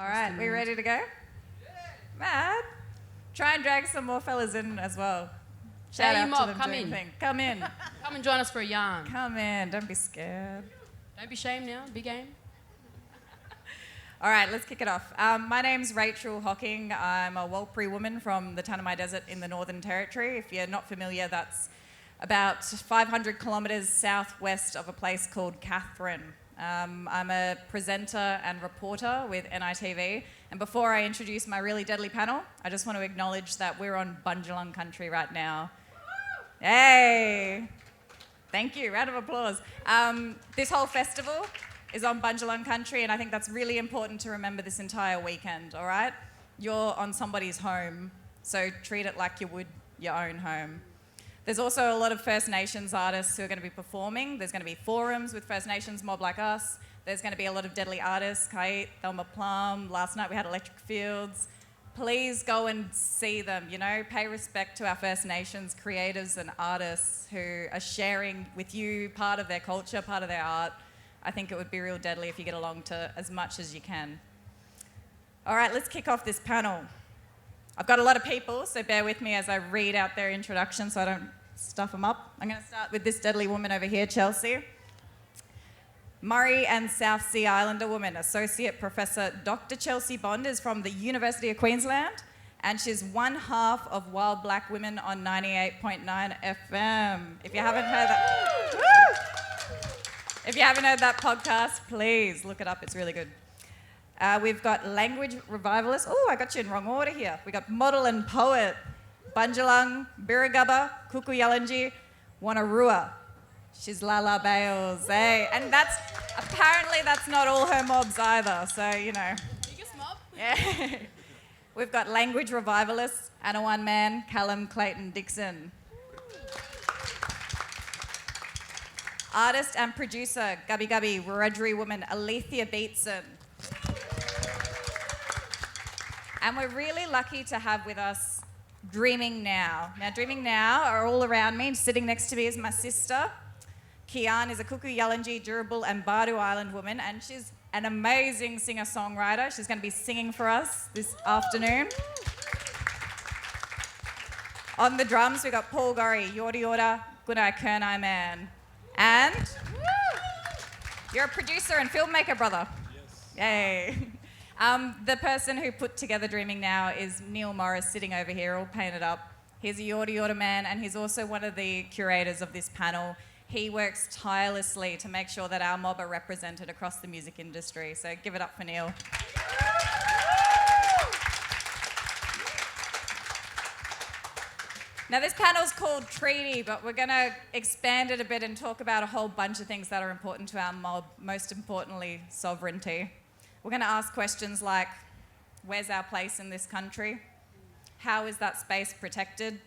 All right, we ready to go? Mad? Try and drag some more fellas in as well. Shout out to them doing thing. Come in. Come and join us for a yarn. Come in. Don't be scared. Don't be shamed now. Big game. All right, let's kick it off. My name's Rachael Hocking. I'm a Warlpiri woman from the Tanami Desert in the Northern Territory. If you're not familiar, that's about 500 kilometres southwest of a place called Catherine. I'm a presenter and reporter with NITV. And before I introduce my really deadly panel, I just want to acknowledge that we're on Bundjalung country right now. Hey! Thank you, round of applause. This whole festival is on Bundjalung country, and I think that's really important to remember this entire weekend, all right? You're on somebody's home, so treat it like you would your own home. There's also a lot of First Nations artists who are going to be performing. There's going to be forums with First Nations, Mob Like Us. There's going to be a lot of deadly artists, Kite, Thelma Plum. Last night we had Electric Fields. Please go and see them, you know, pay respect to our First Nations creators and artists who are sharing with you part of their culture, part of their art. I think it would be real deadly if you get along to as much as you can. All right, let's kick off this panel. I've got a lot of people, so bear with me as I read out their introductions so I don't stuff them up. I'm going to start with this deadly woman over here, Chelsea. Murray and South Sea Islander woman, Associate Professor Dr. Chelsea Bond is from the University of Queensland, and she's one half of Wild Black Women on 98.9 FM. If you haven't heard that podcast, please look it up. It's really good. We've got language revivalist. Oh, I got you in wrong order here. We got model and poet, Bundjalung, Birragubba, Kuku-Yalanji, Wanarua. She's Lala Bayles, eh? And apparently that's not all her mobs either, so, you know. Biggest mob? Yeah. We've got language revivalist, Anawan man, Callum, Clayton-Dixon. Artist and producer, Gubby Gubby, Wiradjuri woman, Alethea Beetson. And we're really lucky to have with us Dreaming Now. Now, Dreaming Now are all around me. Sitting next to me is my sister. Kian is a Kuku-Yalanji, Durable and Bardu Island woman, and she's an amazing singer-songwriter. She's going to be singing for us this afternoon. On the drums, we've got Paul Gorry, Yorta Yorta, Goodai Kernai man. And you're a producer and filmmaker, brother. Yes. Yay. The person who put together Dreaming Now is Neil Morris, sitting over here, all painted up. He's a Yorta Yorta man, and he's also one of the curators of this panel. He works tirelessly to make sure that our mob are represented across the music industry. So give it up for Neil. Now, this panel's called Treaty, but we're going to expand it a bit and talk about a whole bunch of things that are important to our mob, most importantly, sovereignty. We're going to ask questions like, where's our place in this country? How is that space protected?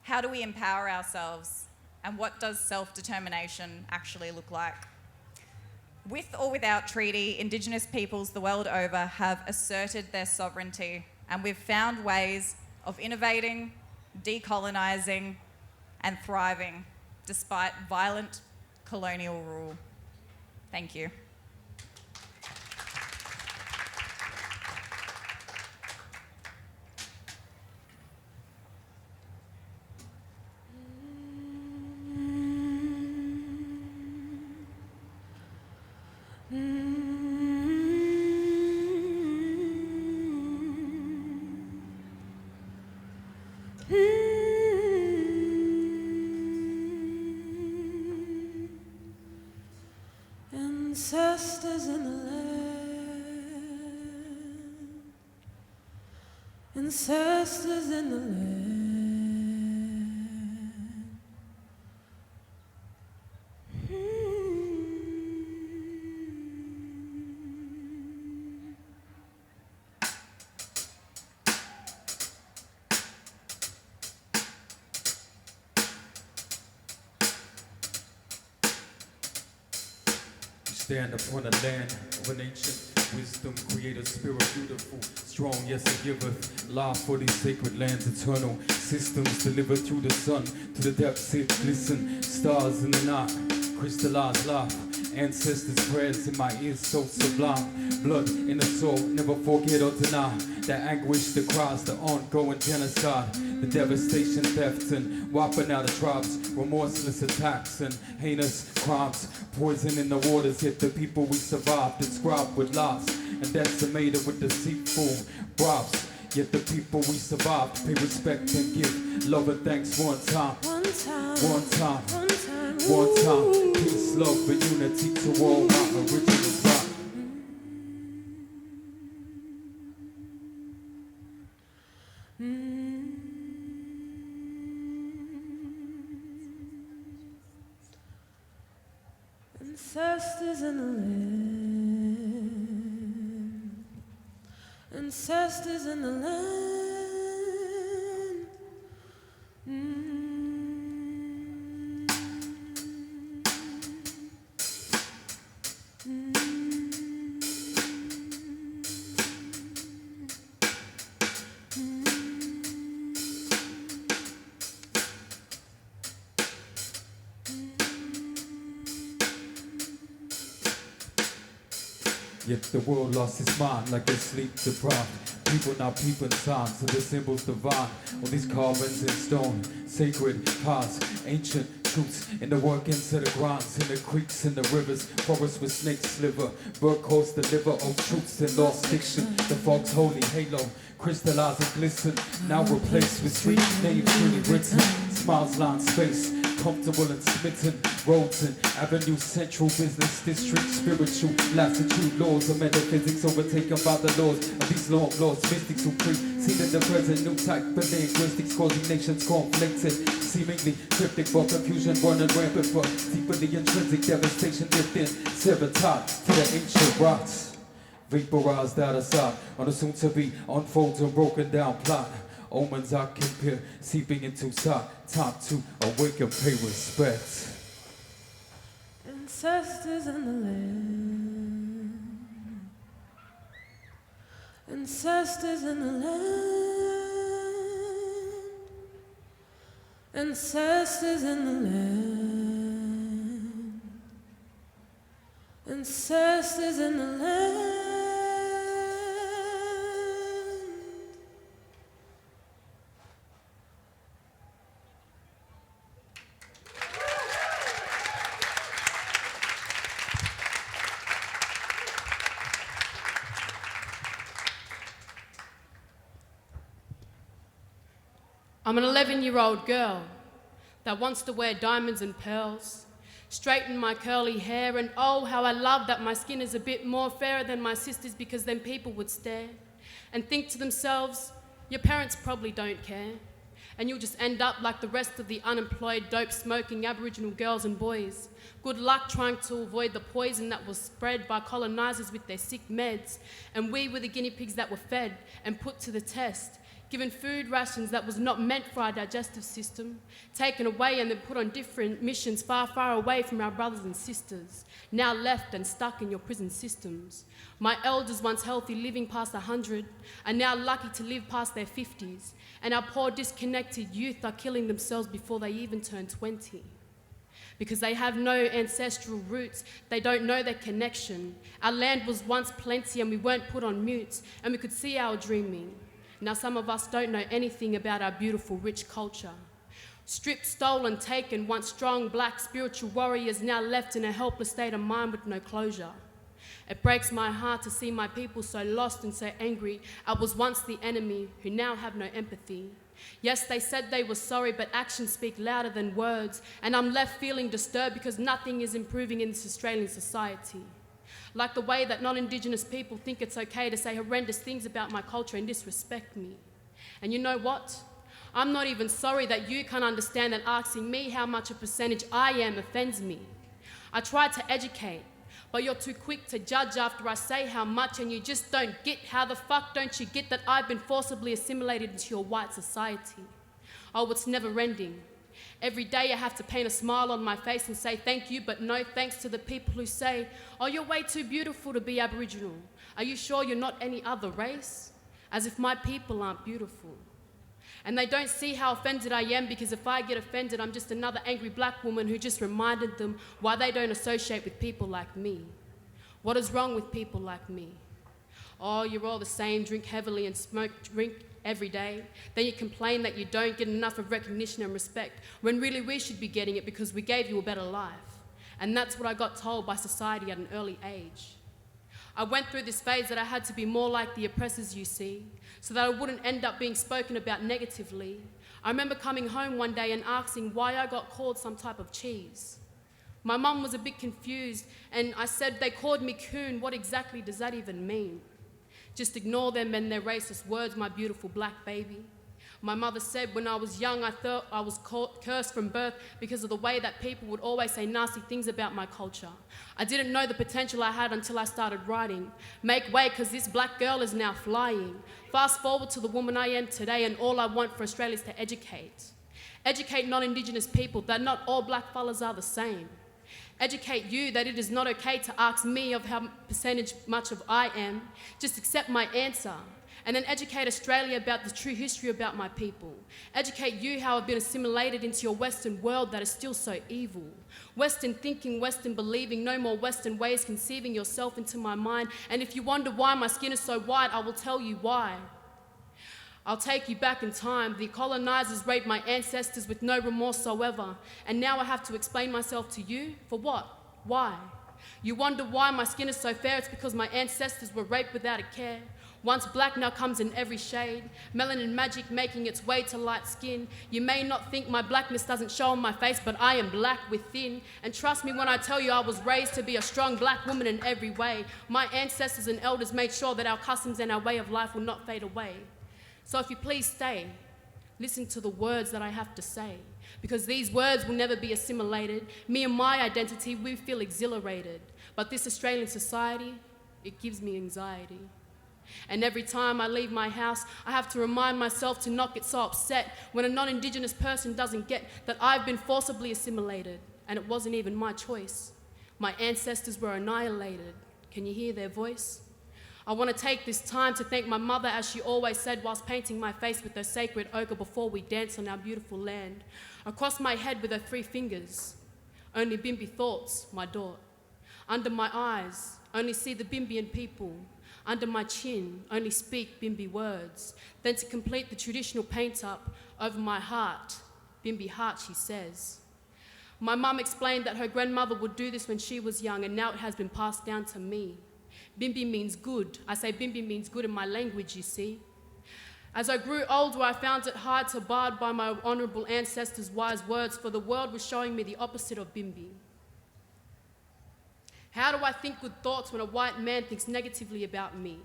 How do we empower ourselves? And what does self-determination actually look like? With or without treaty, Indigenous peoples the world over have asserted their sovereignty, and we've found ways of innovating, decolonising, and thriving despite violent colonial rule. Thank you. Ancestors in the land, ancestors in the land. Stand upon the land of an ancient wisdom, creator, spirit, beautiful, strong, yes, it giveth life for these sacred lands, eternal systems delivered through the sun, to the depths it glisten, stars in the night, crystallized life, Ancestors' prayers in my ears so sublime. Blood in the soul, never forget or deny. The anguish, the cries, the ongoing genocide. The devastation, theft, and wiping out of tribes. Remorseless attacks and heinous crimes. Poison in the waters, yet the people we survived. Inscribed with lies and decimated with deceitful bribes. Yet the people we survived pay respect and give love and thanks one time. One time. One time. One time. One time. Peace, love, and unity to all my original tribe. Ancestors in the land. Ancestors in the land. Yet the world lost its mind like they sleep deprived. People now peeping signs of the symbols divine. All these carvings in stone, sacred paths, ancient truths in the workings of the grinds, in the creeks and the rivers, forests with snakes sliver, bird calls the liver of truths and lost diction. The fog's holy halo, crystallize and glisten, now replaced with street names really written. Smiles line space, comfortable and smitten. Roads and avenues, central business district, spiritual latitude, laws of metaphysics overtaken by the laws of these long laws. Mystics who preceded the present, new type of linguistics causing nations conflicted. Seemingly cryptic for confusion, running rampant for deeply intrinsic devastation lived in. Severed tied to the ancient rocks, vaporized out of sight on a soon to be unfolding broken down plot. Omens I compare, seeping into sight. Time to awaken, pay respect. Ancestors in the land. Ancestors in the land. Ancestors in the land. Ancestors in the land. I'm an 11-year-old girl that wants to wear diamonds and pearls, straighten my curly hair, and oh, how I love that my skin is a bit more fairer than my sister's, because then people would stare and think to themselves, your parents probably don't care, and you'll just end up like the rest of the unemployed, dope-smoking Aboriginal girls and boys. Good luck trying to avoid the poison that was spread by colonisers with their sick meds, and we were the guinea pigs that were fed and put to the test, given food rations that was not meant for our digestive system, taken away and then put on different missions far, far away from our brothers and sisters, now left and stuck in your prison systems. My elders, once healthy, living past 100, are now lucky to live past their 50s, and our poor disconnected youth are killing themselves before they even turn 20. Because they have no ancestral roots, they don't know their connection. Our land was once plenty and we weren't put on mute, and we could see our dreaming. Now some of us don't know anything about our beautiful, rich culture. Stripped, stolen, taken, once strong black spiritual warriors now left in a helpless state of mind with no closure. It breaks my heart to see my people so lost and so angry. I was once the enemy who now have no empathy. Yes, they said they were sorry, but actions speak louder than words, and I'm left feeling disturbed because nothing is improving in this Australian society. Like the way that non-Indigenous people think it's okay to say horrendous things about my culture and disrespect me. And you know what? I'm not even sorry that you can't understand that asking me how much a percentage I am offends me. I tried to educate, but you're too quick to judge after I say how much, and you just don't get how the fuck don't you get that I've been forcibly assimilated into your white society. Oh, it's never ending. Every day I have to paint a smile on my face and say thank you, but no thanks to the people who say, oh, you're way too beautiful to be Aboriginal. Are you sure you're not any other race? As if my people aren't beautiful. And they don't see how offended I am, because if I get offended, I'm just another angry black woman who just reminded them why they don't associate with people like me. What is wrong with people like me? Oh, you're all the same, drink heavily and drink every day. Then you complain that you don't get enough of recognition and respect, when really we should be getting it because we gave you a better life. And that's what I got told by society at an early age. I went through this phase that I had to be more like the oppressors you see, so that I wouldn't end up being spoken about negatively. I remember coming home one day and asking why I got called some type of cheese. My mum was a bit confused, and I said, they called me coon, what exactly does that even mean? Just ignore them and their racist words, my beautiful black baby. My mother said when I was young, I thought I was cursed from birth because of the way that people would always say nasty things about my culture. I didn't know the potential I had until I started writing. Make way, because this black girl is now flying. Fast forward to the woman I am today, and all I want for Australia is to educate. Educate non-Indigenous people that not all black fellas are the same. Educate you that it is not okay to ask me of how percentage much of I am. Just accept my answer. And then educate Australia about the true history about my people. Educate you how I've been assimilated into your Western world that is still so evil. Western thinking, Western believing, no more Western ways conceiving yourself into my mind. And if you wonder why my skin is so white, I will tell you why. I'll take you back in time. The colonizers raped my ancestors with no remorse whatsoever. And now I have to explain myself to you? For what? Why? You wonder why my skin is so fair? It's because my ancestors were raped without a care. Once black, now comes in every shade. Melanin magic making its way to light skin. You may not think my blackness doesn't show on my face, but I am black within. And trust me when I tell you I was raised to be a strong black woman in every way. My ancestors and elders made sure that our customs and our way of life will not fade away. So if you please stay, listen to the words that I have to say, because these words will never be assimilated. Me and my identity, we feel exhilarated. But this Australian society, it gives me anxiety. And every time I leave my house, I have to remind myself to not get so upset when a non-Indigenous person doesn't get that I've been forcibly assimilated, and it wasn't even my choice. My ancestors were annihilated. Can you hear their voice? I want to take this time to thank my mother, as she always said whilst painting my face with her sacred ochre before we dance on our beautiful land. Across my head with her 3 fingers, only Bimbi thoughts, my daughter. Under my eyes, only see the Bimbian people. Under my chin, only speak Bimbi words. Then to complete the traditional paint-up over my heart, Bimbi heart, she says. My mum explained that her grandmother would do this when she was young, and now it has been passed down to me. Bimbi means good. I say Bimbi means good in my language, you see. As I grew older, I found it hard to abide by my honourable ancestors' wise words, for the world was showing me the opposite of Bimbi. How do I think good thoughts when a white man thinks negatively about me?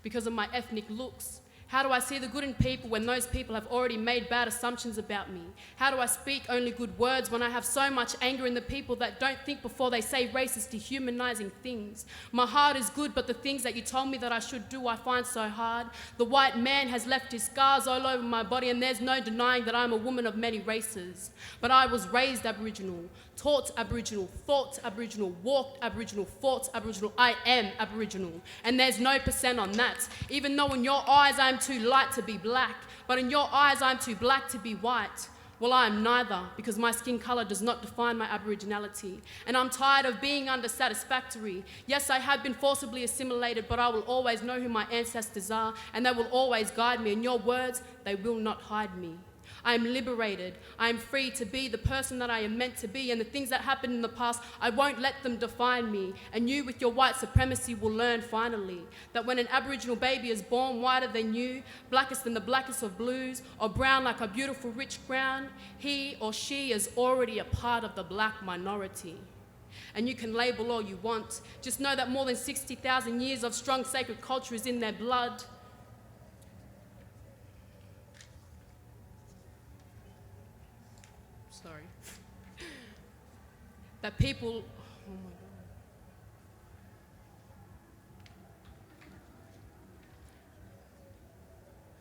Because of my ethnic looks. How do I see the good in people when those people have already made bad assumptions about me? How do I speak only good words when I have so much anger in the people that don't think before they say racist, dehumanizing things? My heart is good, but the things that you told me that I should do, I find so hard. The white man has left his scars all over my body, and there's no denying that I'm a woman of many races. But I was raised Aboriginal, taught Aboriginal, thought Aboriginal, walked Aboriginal, fought Aboriginal. I am Aboriginal, and there's no percent on that. Even though in your eyes I'm too light to be black, but in your eyes I'm too black to be white. Well, I am neither, because my skin colour does not define my Aboriginality. And I'm tired of being unsatisfactory. Yes, I have been forcibly assimilated, but I will always know who my ancestors are, and they will always guide me. In your words, they will not hide me. I am liberated. I am free to be the person that I am meant to be, and the things that happened in the past, I won't let them define me. And you with your white supremacy will learn finally that when an Aboriginal baby is born whiter than you, blackest than the blackest of blues, or brown like a beautiful rich crown, he or she is already a part of the black minority. And you can label all you want. Just know that more than 60,000 years of strong sacred culture is in their blood. Sorry. That people, oh my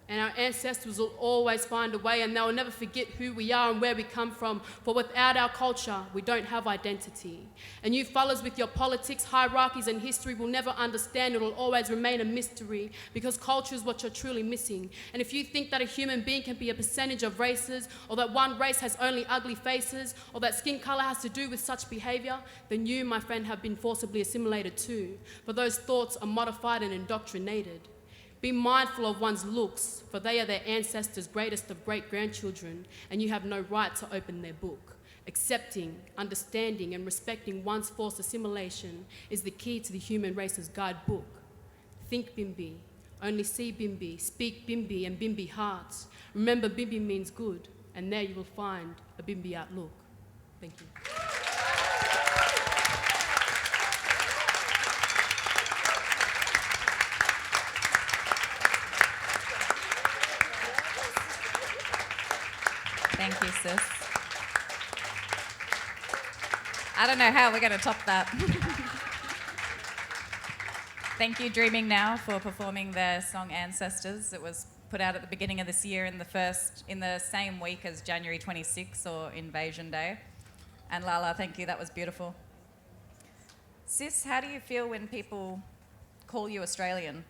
God. And our ancestors will always find a way, and they'll never forget who we are and where we come from. For without our culture, we don't have identity. And you fellas with your politics, hierarchies, and history will never understand. It'll always remain a mystery, because culture is what you're truly missing. And if you think that a human being can be a percentage of races, or that one race has only ugly faces, or that skin color has to do with such behavior, then you, my friend, have been forcibly assimilated too. For those thoughts are modified and indoctrinated. Be mindful of one's looks, for they are their ancestors' greatest of great-grandchildren, and you have no right to open their book. Accepting, understanding, and respecting one's forced assimilation is the key to the human race's guidebook. Think Bimbi, only see Bimbi, speak Bimbi and Bimbi hearts. Remember, Bimbi means good, and there you will find a Bimbi outlook. Thank you. Thank you, sis. I don't know how we're going to top that. Thank you, Dreaming Now, for performing their song Ancestors. It was put out at the beginning of this year in the same week as January 26th, or Invasion Day. And Lala, thank you, that was beautiful. Sis, how do you feel when people call you Australian?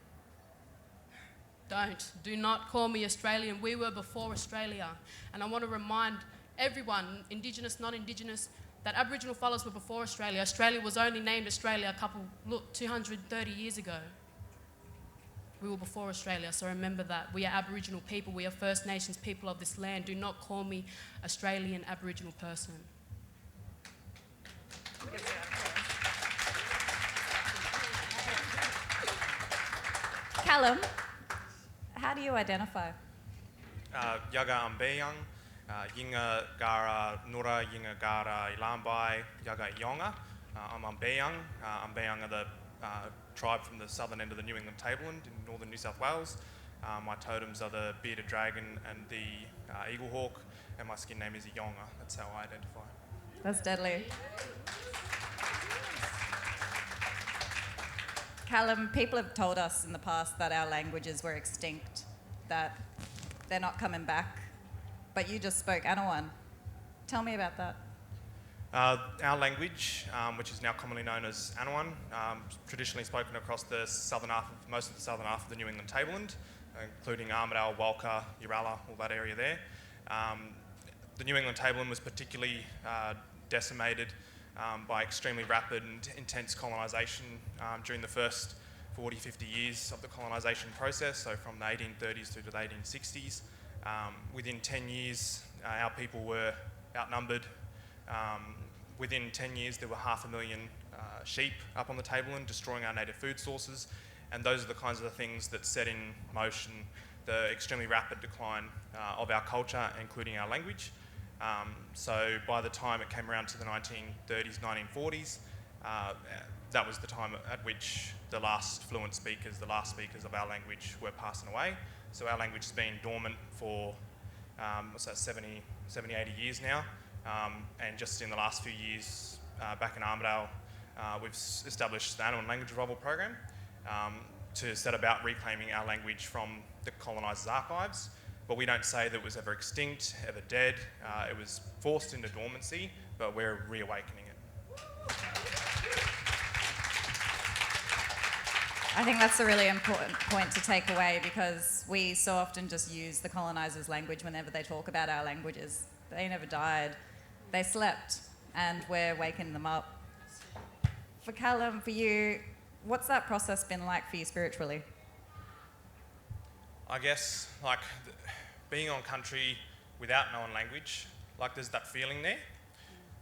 Do not call me Australian. We were before Australia. And I want to remind everyone, Indigenous, not Indigenous, that Aboriginal fellows were before Australia. Australia was only named Australia 230 years ago. We were before Australia, so remember that. We are Aboriginal people. We are First Nations people of this land. Do not call me Australian Aboriginal person. Callum, how do you identify? Yaga Ambeyang, Yinga Gara Nura, Yinga Gara Ilambai, Yaga Yonga. I'm Ambeyang. Ambeyang are the tribe from the southern end of the New England tableland in northern New South Wales. My totems are the bearded dragon and the eagle hawk, and my skin name is a Yonga. That's how I identify. That's deadly. Callum, people have told us in the past that our languages were extinct, that they're not coming back, but you just spoke Anawan. Tell me about that. Our language, which is now commonly known as Anawan, traditionally spoken across the southern half of, most of the southern half of the New England tableland, including Armidale, Walker, Uralla, all that area there. The New England tableland was particularly decimated by extremely rapid and intense colonisation during the first 40, 50 years of the colonisation process, so from the 1830s through to the 1860s. Within 10 years, our people were outnumbered. Within 10 years, there were 500,000 sheep up on the tableland, destroying our native food sources, and those are the kinds of the things that set in motion the extremely rapid decline of our culture, including our language. So by the time it came around to the 1930s, 1940s, that was the time at which the last fluent speakers, the last speakers of our language were passing away. So our language has been dormant for, 70, 80 years now. And just in the last few years, back in Armidale, we've established the Annual Language Revival Program to set about reclaiming our language from the colonisers' archives. But we don't say that it was ever extinct, ever dead. It was forced into dormancy, but we're reawakening it. I think that's a really important point to take away, because we so often just use the colonisers' language whenever they talk about our languages. They never died. They slept, and we're waking them up. For Callum, for you, what's that process been like for you spiritually? I guess, like, being on country without knowing language, like, there's that feeling there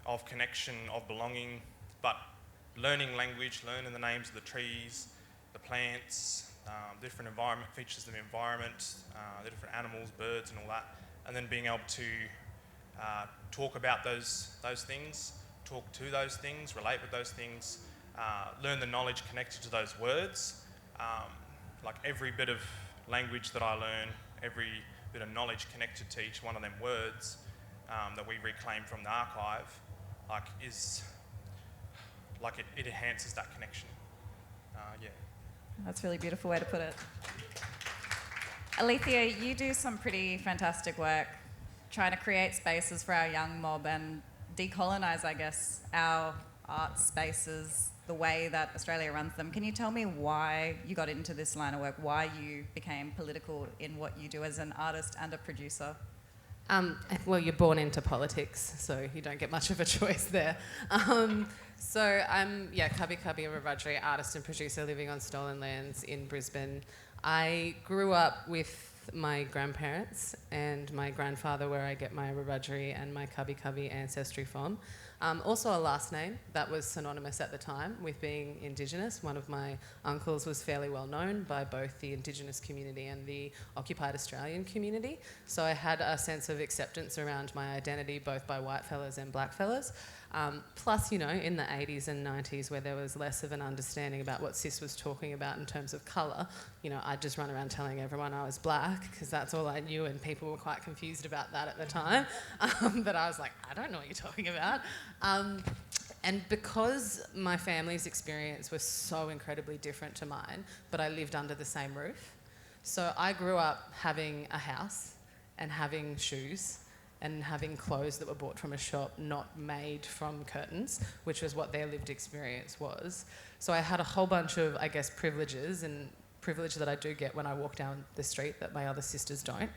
of connection, of belonging, but learning language, learning the names of the trees, the plants, different environment features of the environment, the different animals, birds and all that, and then being able to talk about those things, talk to those things, relate with those things, learn the knowledge connected to those words. Like, every bit of language that I learn, every bit of knowledge connected to each one of them words that we reclaim from the archive, like, is like it enhances that connection. Yeah. That's a really beautiful way to put it. Alethea, you do some pretty fantastic work trying to create spaces for our young mob and decolonise, I guess, our art spaces, the way that Australia runs them. Can you tell me why you got into this line of work, why you became political in what you do as an artist and a producer? Well, you're born into politics, so you don't get much of a choice there. So I'm, Cubby Cubby, a Wiradjuri artist and producer living on stolen lands in Brisbane. I grew up with my grandparents and my grandfather, where I get my Wiradjuri and my Cubby Cubby ancestry from. Also a last name that was synonymous at the time with being Indigenous. One of my uncles was fairly well known by both the Indigenous community and the occupied Australian community. So I had a sense of acceptance around my identity, both by white fellas and black fellas. Plus, in the 80s and 90s, where there was less of an understanding about what Sis was talking about in terms of colour, I'd just run around telling everyone I was black, because that's all I knew, and people were quite confused about that at the time. But I was like, I don't know what you're talking about. And because my family's experience was so incredibly different to mine, but I lived under the same roof, so I grew up having a house and having shoes and having clothes that were bought from a shop, not made from curtains, which was what their lived experience was. So I had a whole bunch of, I guess, privileges, and privilege that I do get when I walk down the street that my other sisters don't,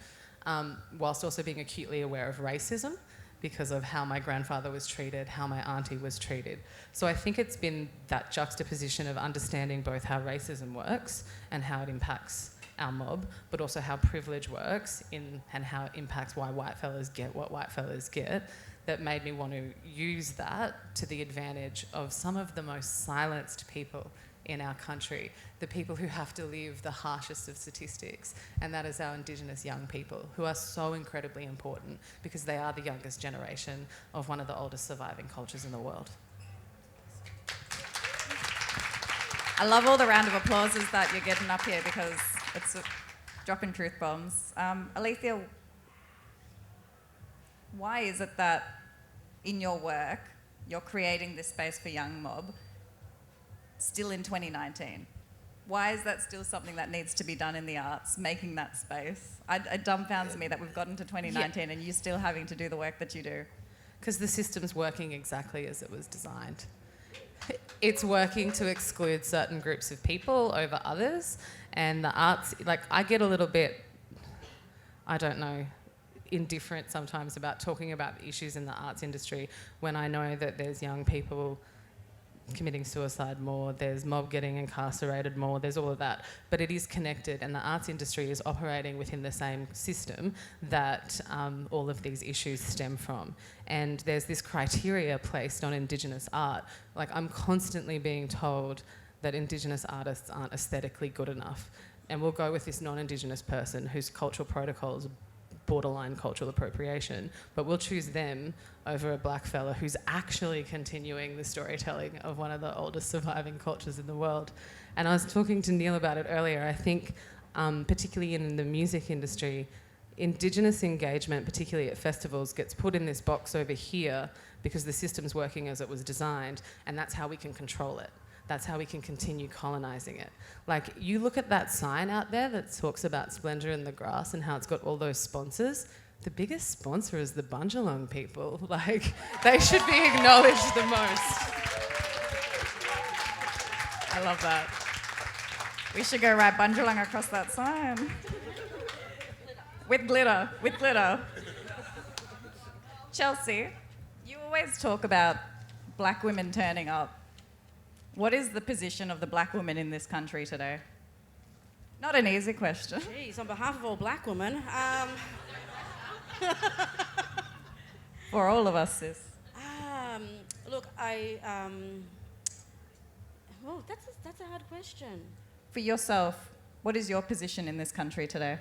whilst also being acutely aware of racism because of how my grandfather was treated, how my auntie was treated. So I think it's been that juxtaposition of understanding both how racism works and how it impacts our mob, but also how privilege works and how it impacts why white fellas get what white fellas get, that made me want to use that to the advantage of some of the most silenced people in our country, the people who have to live the harshest of statistics, and that is our Indigenous young people, who are so incredibly important because they are the youngest generation of one of the oldest surviving cultures in the world. I love all the round of applauses that you're getting up here, because it's dropping truth bombs. Alethea, why is it that in your work you're creating this space for young mob still in 2019? Why is that still something that needs to be done in the arts, making that space? It dumbfounds me that we've gotten to 2019 and you're still having to do the work that you do. Because the system's working exactly as it was designed. It's working to exclude certain groups of people over others, and the arts, I get a little bit, indifferent sometimes about talking about the issues in the arts industry when I know that there's young people committing suicide more, there's mob getting incarcerated more, there's all of that. But it is connected, and the arts industry is operating within the same system that all of these issues stem from. And there's this criteria placed on Indigenous art. I'm constantly being told that Indigenous artists aren't aesthetically good enough. And we'll go with this non-Indigenous person whose cultural protocols borderline cultural appropriation, but we'll choose them over a black fella who's actually continuing the storytelling of one of the oldest surviving cultures in the world. And I was talking to Neil about it earlier. I think, particularly in the music industry, Indigenous engagement, particularly at festivals, gets put in this box over here because the system's working as it was designed, and that's how we can control it. That's how we can continue colonising it. You look at that sign out there that talks about Splendour in the grass and how it's got all those sponsors. The biggest sponsor is the Bundjalung people. They should be acknowledged the most. I love that. We should go write Bundjalung across that sign. With glitter, with glitter. Chelsea, you always talk about black women turning up. What is the position of the black woman in this country today? Not an easy question. Geez, on behalf of all black women, For all of us, sis. look, that's a hard question. For yourself, what is your position in this country today?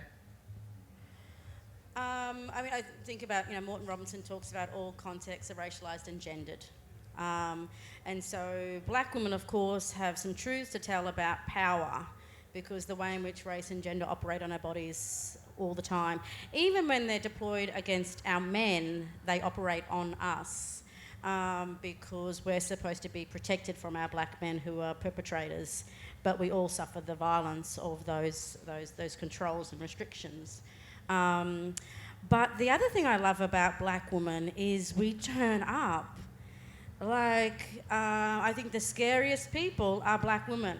I think about, Morton Robinson talks about all contexts are racialised and gendered. And so black women, of course, have some truths to tell about power, because the way in which race and gender operate on our bodies all the time, even when they're deployed against our men, they operate on us, because we're supposed to be protected from our black men who are perpetrators. but we all suffer the violence of those controls and restrictions. But the other thing I love about black women is we turn up. Like, I think the scariest people are black women.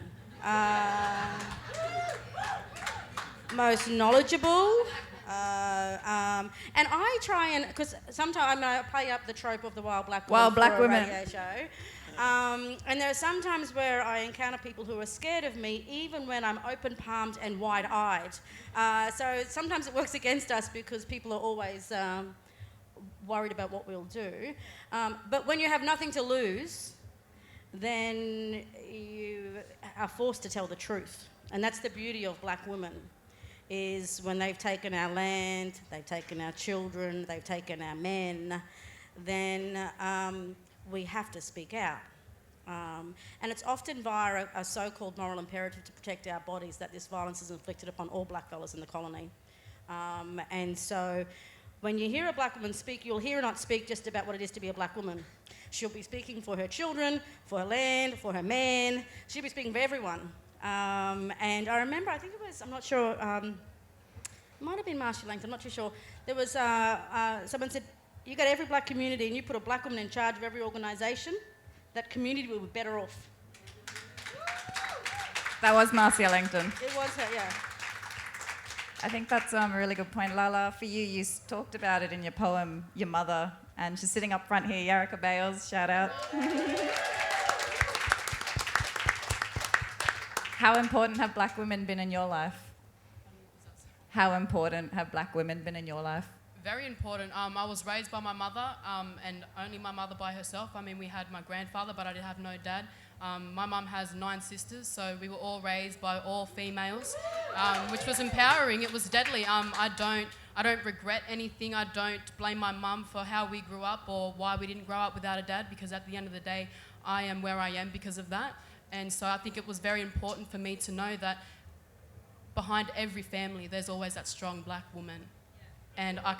Most knowledgeable. And I try and, because sometimes I play up the trope of the wild black woman for a radio show. And there are some times where I encounter people who are scared of me, even when I'm open-palmed and wide-eyed. So sometimes it works against us because people are always worried about what we'll do. But when you have nothing to lose, then you are forced to tell the truth. And that's the beauty of black women, is when they've taken our land, they've taken our children, they've taken our men, then we have to speak out. And it's often via a so-called moral imperative to protect our bodies that this violence is inflicted upon all blackfellas in the colony. And so when you hear a black woman speak, you'll hear her not speak just about what it is to be a black woman. She'll be speaking for her children, for her land, for her man. She'll be speaking for everyone. And I remember, I think it was, I'm not sure, it might have been Marcia Langton, I'm not too sure. There was, someone said, you got every black community and you put a black woman in charge of every organisation, that community will be better off. That was Marcia Langton. It was her, yeah. I think that's a really good point. Lala, for you, you talked about it in your poem, Your Mother, and she's sitting up front here, Arakwal Bayles, shout out. How important have black women been in your life? How important have black women been in your life? Very important. I was raised by my mother, and only my mother by herself. I mean, we had my grandfather, but I did have no dad. My mum has 9 sisters, so we were all raised by all females, which was empowering. It was deadly. I don't regret anything. I don't blame my mum for how we grew up or why we didn't grow up without a dad, because at the end of the day, I am where I am because of that. And so I think it was very important for me to know that behind every family, there's always that strong black woman. And I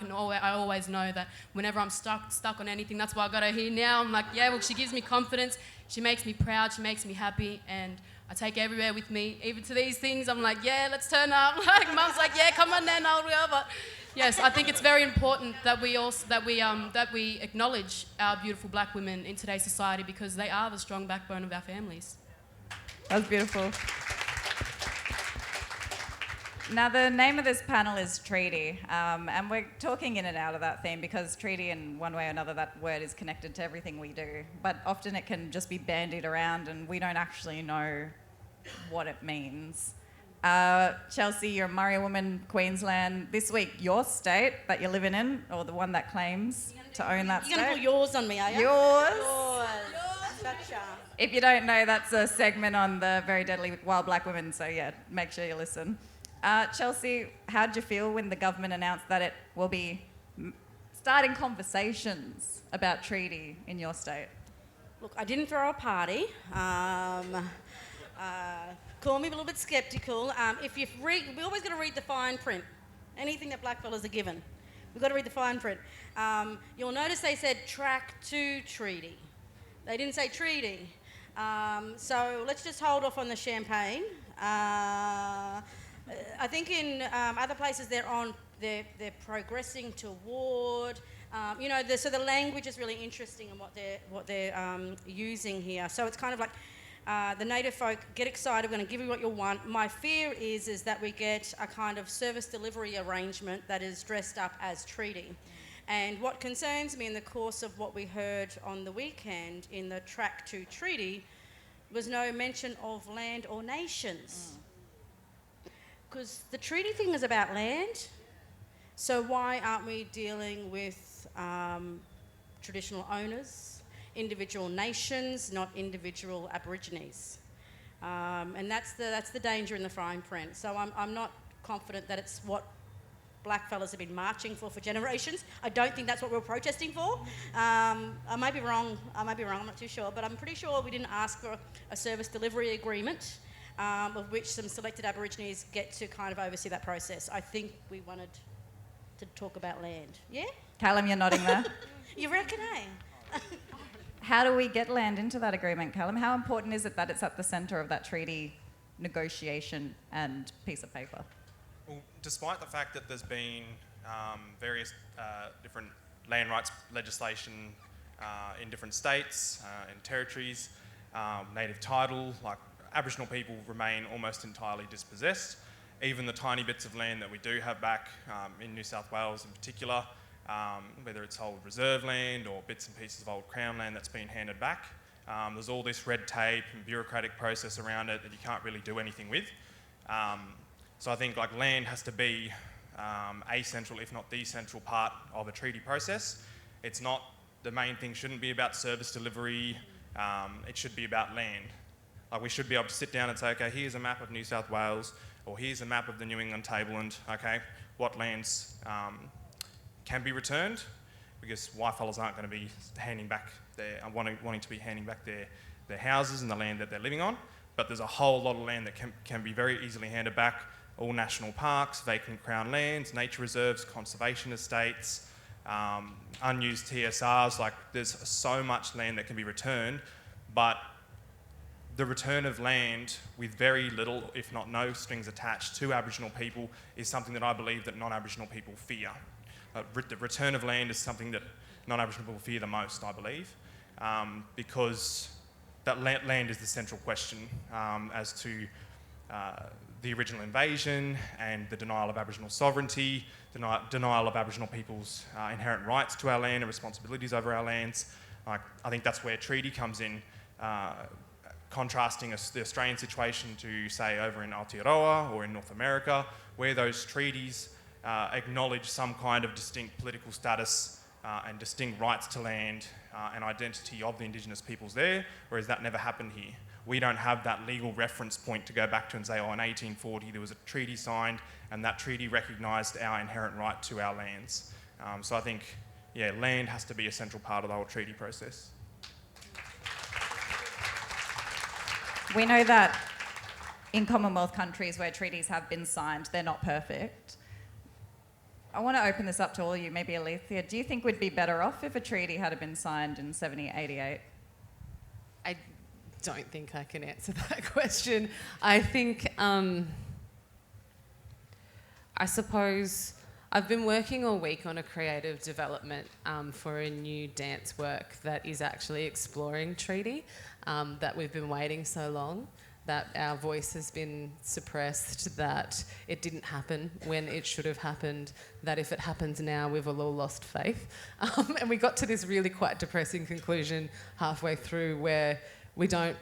always know that whenever I'm stuck on anything, that's why I got her here now. I'm like, yeah, well, she gives me confidence. She makes me proud. She makes me happy. And I take her everywhere with me. Even to these things, I'm like, yeah, let's turn up. Like, Mum's like, yeah, come on then, I'll go. But yes, I think it's very important that we acknowledge our beautiful black women in today's society, because they are the strong backbone of our families. That was beautiful. Now, the name of this panel is treaty, and we're talking in and out of that theme because treaty, in one way or another, that word is connected to everything we do. But often it can just be bandied around and we don't actually know what it means. Chelsea, you're a Murri woman, Queensland. This week, your state that you're living in, or the one that claims to own that state. You're going to pull yours on me, are you? Yours. Gotcha. If you don't know, that's a segment on the very deadly wild black women, so yeah, make sure you listen. Chelsea, how did you feel when the government announced that it will be starting conversations about treaty in your state? Look, I didn't throw a party. Call me a little bit sceptical. If you read, we always got to read the fine print. Anything that blackfellas are given, we've got to read the fine print. You'll notice they said track 2 treaty. They didn't say treaty. So let's just hold off on the champagne. I think in other places they're progressing toward, so the language is really interesting in what they're using here. So it's kind of like the native folk get excited, we're going to give you what you want. My fear is that we get a kind of service delivery arrangement that is dressed up as treaty. And what concerns me in the course of what we heard on the weekend in the Track 2 treaty was no mention of land or nations. Because the treaty thing is about land, so why aren't we dealing with traditional owners, individual nations, not individual Aborigines? And that's the danger in the fine print. So I'm not confident that it's what blackfellas have been marching for generations. I don't think that's what we're protesting for. I might be wrong, I'm not too sure, but I'm pretty sure we didn't ask for a service delivery agreement of which some selected Aborigines get to kind of oversee that process. I think we wanted to talk about land. Yeah? Callum, you're nodding there. You reckon, eh? How do we get land into that agreement, Callum? How important is it that it's at the centre of that treaty negotiation and piece of paper? Well, despite the fact that there's been various different land rights legislation in different states and territories, native title, like Aboriginal people remain almost entirely dispossessed. Even the tiny bits of land that we do have back in New South Wales in particular, whether it's old reserve land or bits and pieces of old Crown land that's been handed back, there's all this red tape and bureaucratic process around it that you can't really do anything with. So I think like land has to be a central, if not the central part of a treaty process. It's not, the main thing shouldn't be about service delivery, it should be about land. Like we should be able to sit down and say, okay, here's a map of New South Wales, or here's a map of the New England tableland, okay, what lands can be returned, because white fellas aren't going to be handing back wanting to be handing back their houses and the land that they're living on, but there's a whole lot of land that can be very easily handed back, all national parks, vacant Crown lands, nature reserves, conservation estates, unused TSRs, like there's so much land that can be returned, but the return of land with very little, if not no strings attached to Aboriginal people is something that I believe that non-Aboriginal people fear. The return of land is something that non-Aboriginal people fear the most, I believe, because that land is the central question as to the original invasion and the denial of Aboriginal sovereignty, denial of Aboriginal people's inherent rights to our land and responsibilities over our lands. I think that's where treaty comes in, contrasting the Australian situation to, say, over in Aotearoa or in North America, where those treaties acknowledge some kind of distinct political status and distinct rights to land and identity of the Indigenous peoples there, whereas that never happened here. We don't have that legal reference point to go back to and say, oh, in 1840 there was a treaty signed and that treaty recognised our inherent right to our lands. So I think, yeah, land has to be a central part of the whole treaty process. We know that in Commonwealth countries where treaties have been signed, they're not perfect. I want to open this up to all of you, maybe Alethea. Do you think we'd be better off if a treaty had been signed in 1788? I don't think I can answer that question. I think, I suppose, I've been working all week on a creative development for a new dance work that is actually exploring treaty, that we've been waiting so long, that our voice has been suppressed, that it didn't happen when it should have happened, that if it happens now, we've all lost faith. And we got to this really quite depressing conclusion halfway through where we don't,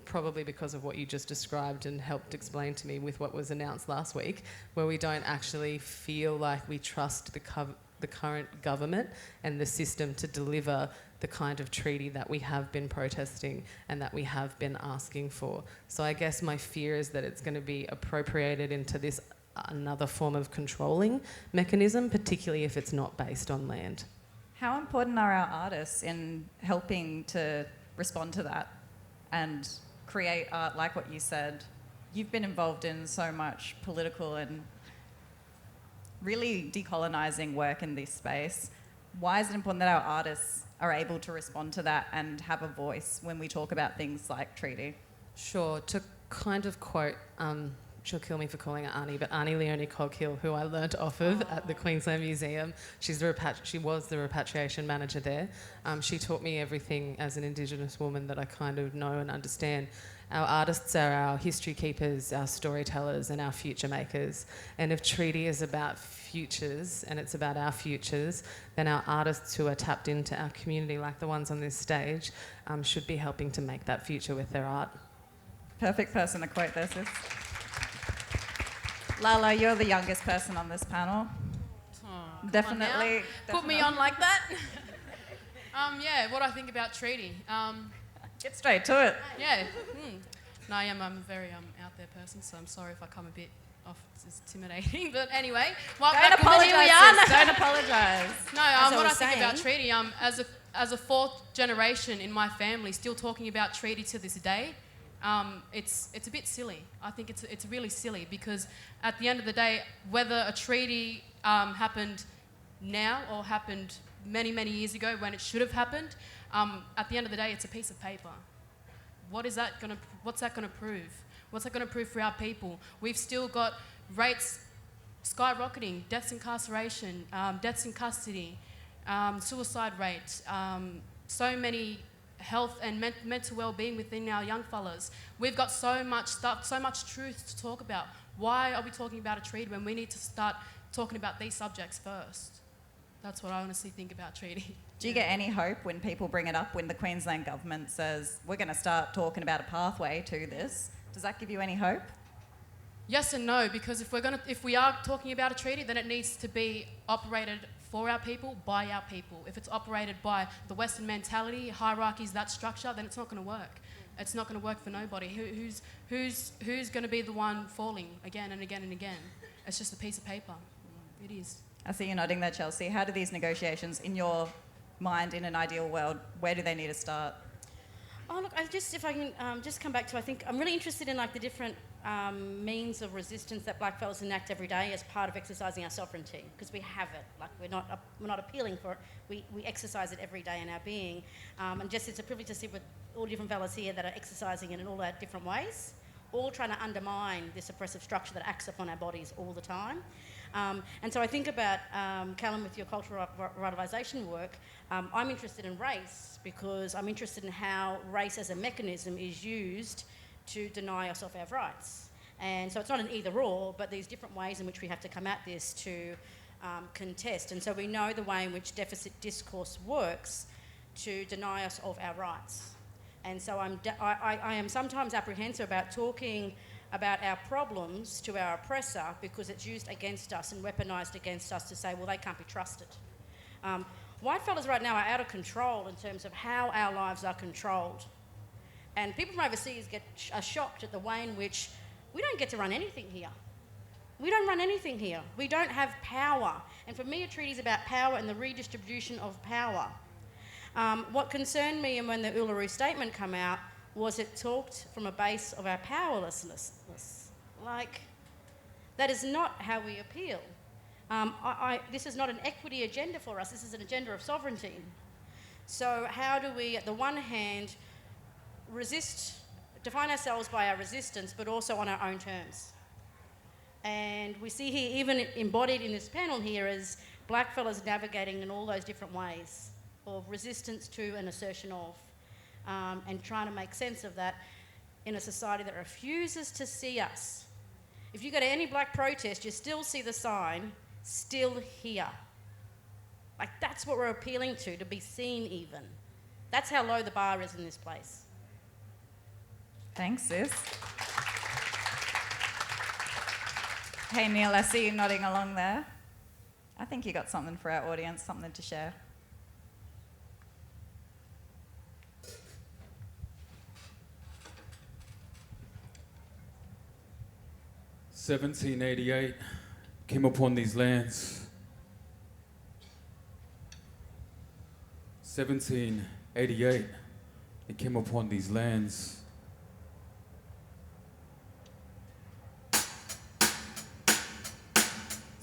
probably because of what you just described and helped explain to me with what was announced last week, where we don't actually feel like we trust the current government and the system to deliver the kind of treaty that we have been protesting and that we have been asking for. So I guess my fear is that it's going to be appropriated into this another form of controlling mechanism, particularly if it's not based on land. How important are our artists in helping to respond to that and create art like what you said? You've been involved in so much political and really decolonising work in this space. Why is it important that our artists are able to respond to that and have a voice when we talk about things like treaty? Sure. To kind of quote, she'll kill me for calling her Arnie, but Arnie Leonie Coghill, who I learnt off of at the Queensland Museum. She was the repatriation manager there. She taught me everything as an Indigenous woman that I kind of know and understand. Our artists are our history keepers, our storytellers and our future makers. And if treaty is about futures and it's about our futures, then our artists who are tapped into our community, like the ones on this stage, should be helping to make that future with their art. Perfect person to quote this is. Lala, you're the youngest person on this panel. Oh, Definitely. Put me on like that. Yeah, what I think about treaty. Get straight to it. Yeah. No, I'm a very out there person, so I'm sorry if I come a bit off as intimidating. But anyway, Don't apologise. Don't apologise. No, what I think about treaty, as a fourth generation in my family, still talking about treaty to this day, it's a bit silly. I think it's really silly because at the end of the day, whether a treaty happened now or happened many, many years ago when it should have happened, at the end of the day, it's a piece of paper. What's that going to prove? What's that going to prove for our people? We've still got rates skyrocketing, deaths in incarceration, deaths in custody, suicide rates, so many health and mental well-being within our young fellas. We've got so much stuff, so much truth to talk about. Why are we talking about a treaty when we need to start talking about these subjects first? That's what I honestly think about treaty. Do you get any hope when people bring it up, when the Queensland government says, we're going to start talking about a pathway to this? Does that give you any hope? Yes and no, because if we are talking about a treaty, then it needs to be operated for our people, by our people. If it's operated by the Western mentality, hierarchies, that structure, then it's not going to work. It's not going to work for nobody. Who's going to be the one falling again and again and again? It's just a piece of paper. It is. I see you nodding there, Chelsea. How do these negotiations, in your mind, in an ideal world, where do they need to start? Oh, look, if I can just come back to, I think I'm really interested in like the different means of resistance that blackfellas enact every day as part of exercising our sovereignty, because we have it. Like we're not appealing for it. We exercise it every day in our being, and just it's a privilege to sit with all different fellas here that are exercising it in all our different ways, all trying to undermine this oppressive structure that acts upon our bodies all the time. And so I think about, Callum, with your cultural revitalisation work, I'm interested in race because I'm interested in how race as a mechanism is used to deny us of our rights. And so it's not an either or, but these different ways in which we have to come at this to contest. And so we know the way in which deficit discourse works to deny us of our rights. And so I am sometimes apprehensive about talking about our problems to our oppressor because it's used against us and weaponised against us to say, well, they can't be trusted. White fellas right now are out of control in terms of how our lives are controlled. And people from overseas are shocked at the way in which we don't get to run anything here. We don't run anything here. We don't have power. And for me, a treaty is about power and the redistribution of power. What concerned me when the Uluru Statement came out was it talked from a base of our powerlessness. Like, that is not how we appeal. This is not an equity agenda for us. This is an agenda of sovereignty. So how do we, at the one hand, define ourselves by our resistance, but also on our own terms? And we see here, even embodied in this panel here, is blackfellas navigating in all those different ways of resistance to and assertion of, and trying to make sense of that in a society that refuses to see us. If you go to any black protest, you still see the sign, still here. Like, that's what we're appealing to be seen even. That's how low the bar is in this place. Thanks, sis. Hey, Neil, I see you nodding along there. I think you got something for our audience, something to share. "1788 came upon these lands. 1788, it came upon these lands.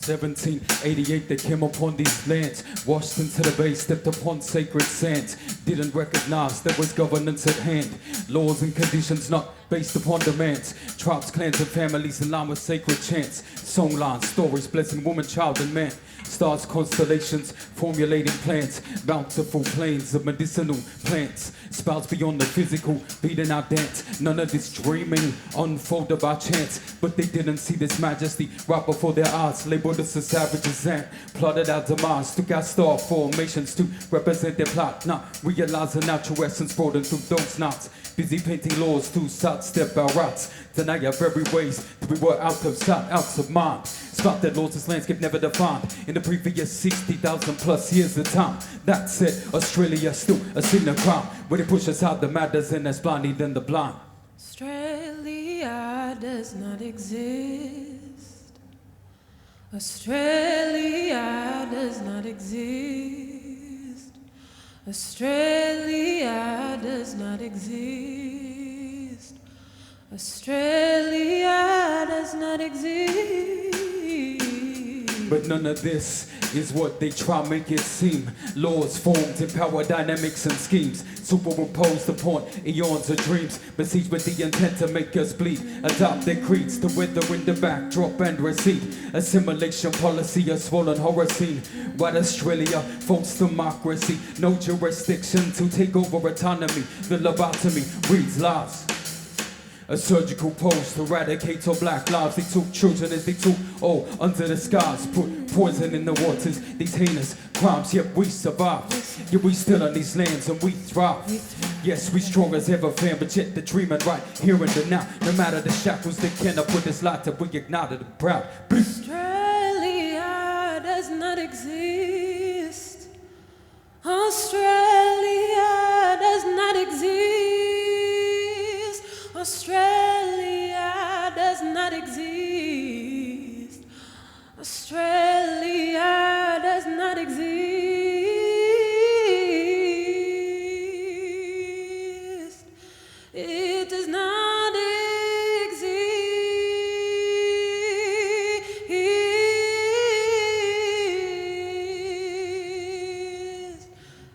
"1788, they came upon these lands, washed into the bay, stepped upon sacred sands, didn't recognize there was governance at hand, laws and conditions not based upon demands, tribes, clans and families in line with sacred chants, songlines, stories, blessing woman, child and man, stars, constellations, formulating plans, bountiful plains of medicinal plants, spouts beyond the physical, beating our dance, none of this dreaming unfolded by chance, but they didn't see this majesty right before their eyes, labeled us as savages and plotted our demise, took our star formations to represent their plot, not realizing natural essence broadened through those knots, busy painting laws to sidestep our rights, deny our very ways that we were out of sight, out of mind. Spot that laws this landscape never defined in the previous 60,000 plus years of time. That said, Australia still a sin of crime when they push us out the matters and that's blinding than the blind. Australia does not exist. Australia does not exist. Australia does not exist. Australia does not exist. But none of this is what they try make it seem. Laws formed in power dynamics and schemes, superimposed upon eons of dreams, besieged with the intent to make us bleed. Adopt their creeds to wither in the backdrop and recede. Assimilation policy, a swollen horror scene. White Australia, false democracy, no jurisdiction to take over autonomy. The lobotomy reads lies. A surgical pose to eradicate all black lives. They took children as they took all under the skies. Put poison in the waters, these heinous crimes, yet we survive. Yet we still on these lands and we thrive. Yes, we strong as ever, fam, but yet the dreaming right here and the now. No matter the shackles that cannot put this light that we ignite it proud. Australia does not exist. Australia does not exist. Australia does not exist. Australia does not exist. It does not exist.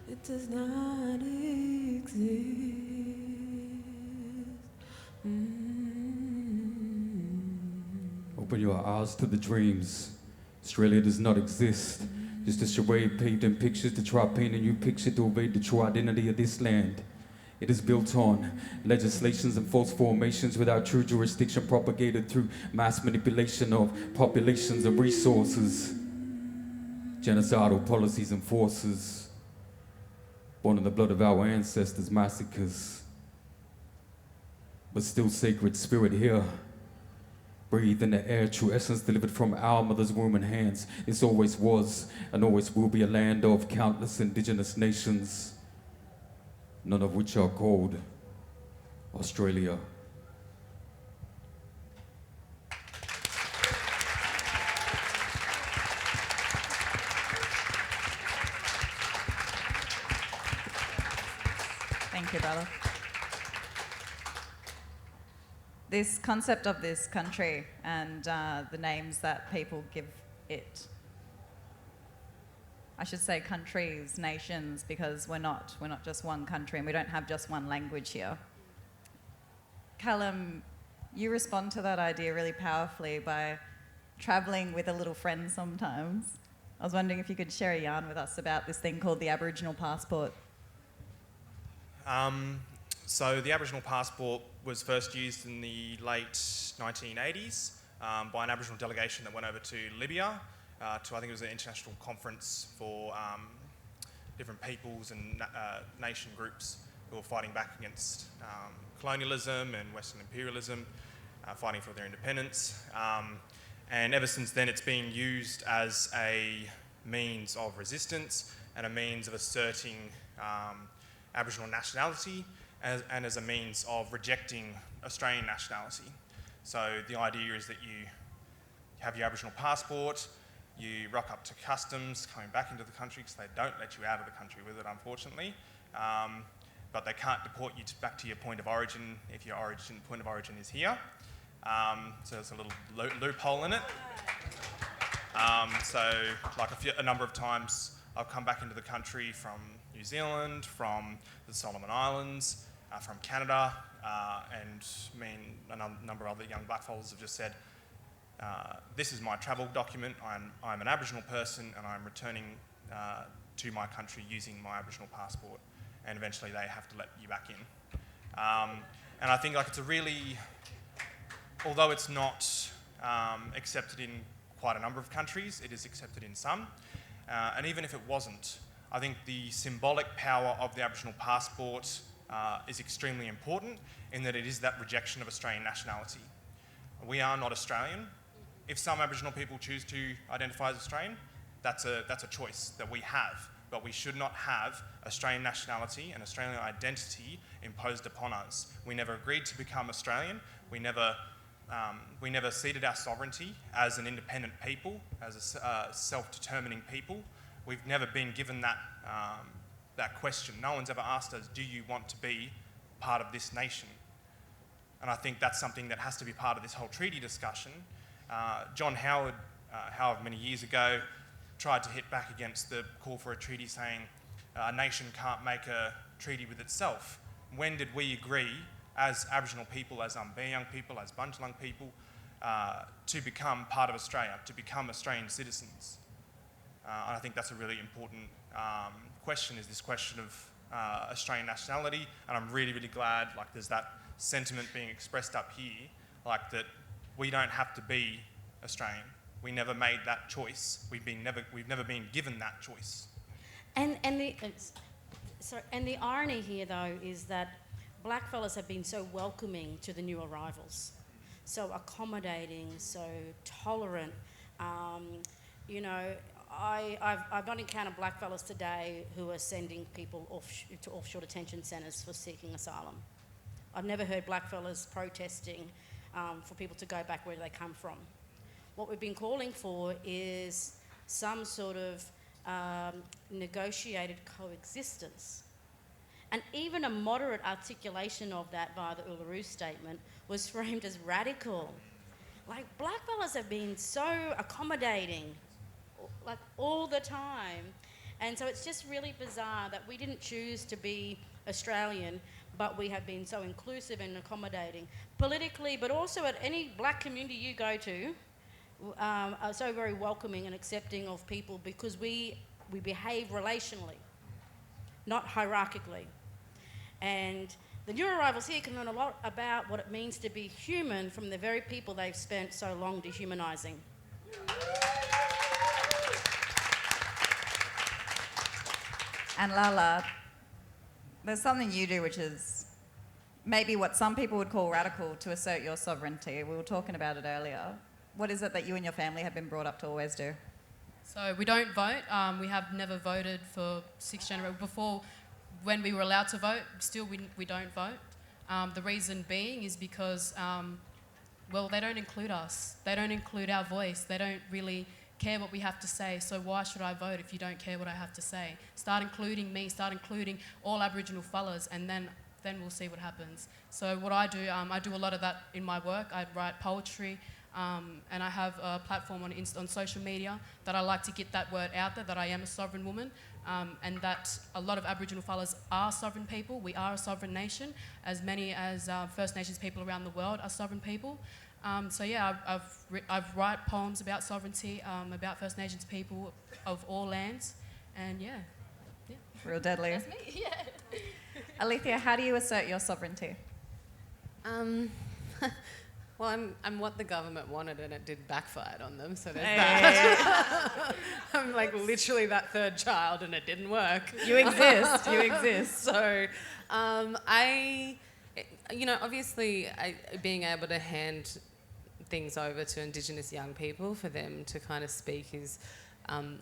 It does not exist. Open your eyes to the dreams. Australia does not exist. Just a charade paved in pictures to try paint a new picture to evade the true identity of this land. It is built on legislations and false formations without true jurisdiction, propagated through mass manipulation of populations and resources. Genocidal policies and forces. Born in the blood of our ancestors, massacres. But still sacred spirit here. Breathe in the air, true essence delivered from our mother's womb and hands. This always was and always will be a land of countless indigenous nations, none of which are called Australia. Thank you, brother. This concept of this country and the names that people give it. I should say countries, nations, because we're not just one country and we don't have just one language here. Callum, you respond to that idea really powerfully by travelling with a little friend sometimes. I was wondering if you could share a yarn with us about this thing called the Aboriginal passport. So the Aboriginal passport was first used in the late 1980s by an Aboriginal delegation that went over to Libya to, I think it was an international conference for different peoples and nation groups who were fighting back against colonialism and Western imperialism, fighting for their independence. And ever since then it's been used as a means of resistance and a means of asserting Aboriginal nationality and as a means of rejecting Australian nationality. So the idea is that you have your Aboriginal passport, you rock up to customs coming back into the country because they don't let you out of the country with it, unfortunately. But they can't deport you back to your point of origin if your point of origin is here. So there's a little loophole in it. So like a number of times I've come back into the country from New Zealand, from the Solomon Islands, from Canada, and me and a number of other young blackfellas have just said, this is my travel document, I'm an Aboriginal person and I'm returning to my country using my Aboriginal passport, and eventually they have to let you back in. And I think like it's a really, although it's not accepted in quite a number of countries, it is accepted in some, and even if it wasn't, I think the symbolic power of the Aboriginal passport is extremely important in that it is that rejection of Australian nationality. We are not Australian. If some Aboriginal people choose to identify as Australian, that's a choice that we have, but we should not have Australian nationality and Australian identity imposed upon us. We never agreed to become Australian. We never ceded our sovereignty as an independent people, as a self-determining people. We've never been given that question. No one's ever asked us, do you want to be part of this nation? And I think that's something that has to be part of this whole treaty discussion. John Howard however many years ago, tried to hit back against the call for a treaty saying a nation can't make a treaty with itself. When did we agree as Aboriginal people, as Bundjalung people, as Bundjalung people, to become part of Australia, to become Australian citizens? And I think that's a really important question, is this question of Australian nationality, and I'm really, really glad like there's that sentiment being expressed up here, like that we don't have to be Australian. We never made that choice. We've never been given that choice. And the irony here, though, is that blackfellas have been so welcoming to the new arrivals, so accommodating, so tolerant. You know, I've not encountered blackfellas today who are sending people to offshore detention centres for seeking asylum. I've never heard blackfellas protesting for people to go back where they come from. What we've been calling for is some sort of negotiated coexistence. And even a moderate articulation of that via the Uluru Statement was framed as radical. Like, blackfellas have been so accommodating, like, all the time. And so it's just really bizarre that we didn't choose to be Australian, but we have been so inclusive and accommodating politically, but also at any black community you go to, are so very welcoming and accepting of people, because we behave relationally, not hierarchically. And the new arrivals here can learn a lot about what it means to be human from the very people they've spent so long dehumanising. And Lala, there's something you do which is maybe what some people would call radical, to assert your sovereignty. We were talking about it earlier. What is it that you and your family have been brought up to always do? So we don't vote. We have never voted for 6 generations. Before, when we were allowed to vote, still we don't vote. The reason being is because, well, they don't include us. They don't include our voice. They don't really care what we have to say. So why should I vote if you don't care what I have to say? Start including me, start including all Aboriginal fellas, and then we'll see what happens. So what I do a lot of that in my work. I write poetry, and I have a platform on social media that I like to get that word out there, that I am a sovereign woman, and that a lot of Aboriginal fellas are sovereign people. We are a sovereign nation, as many as First Nations people around the world are sovereign people. So yeah, I've write poems about sovereignty, about First Nations people of all lands, and yeah. Real deadly. That's me, yeah. Alethea, how do you assert your sovereignty? Well, I'm what the government wanted, and it did backfire on them, so there's that. I'm like literally that third child, and it didn't work. You exist. You exist. So, obviously, being able to hand things over to Indigenous young people for them to kind of speak is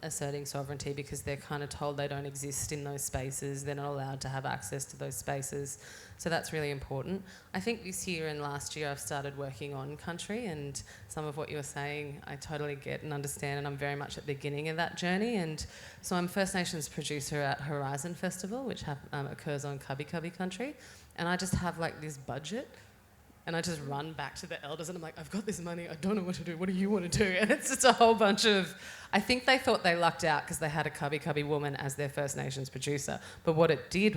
asserting sovereignty, because they're kind of told they don't exist in those spaces. They're not allowed to have access to those spaces. So that's really important. I think this year and last year I've started working on country, and some of what you're saying I totally get and understand, and I'm very much at the beginning of that journey. And so I'm First Nations producer at Horizon Festival, which occurs on Cubby country, and I just have like this budget, and I just run back to the elders and I'm like, I've got this money, I don't know what to do, what do you want to do? And it's just a whole bunch of, I think they thought they lucked out because they had a Cubby woman as their First Nations producer. But what it did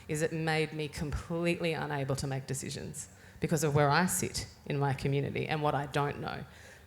is it made me completely unable to make decisions because of where I sit in my community and what I don't know.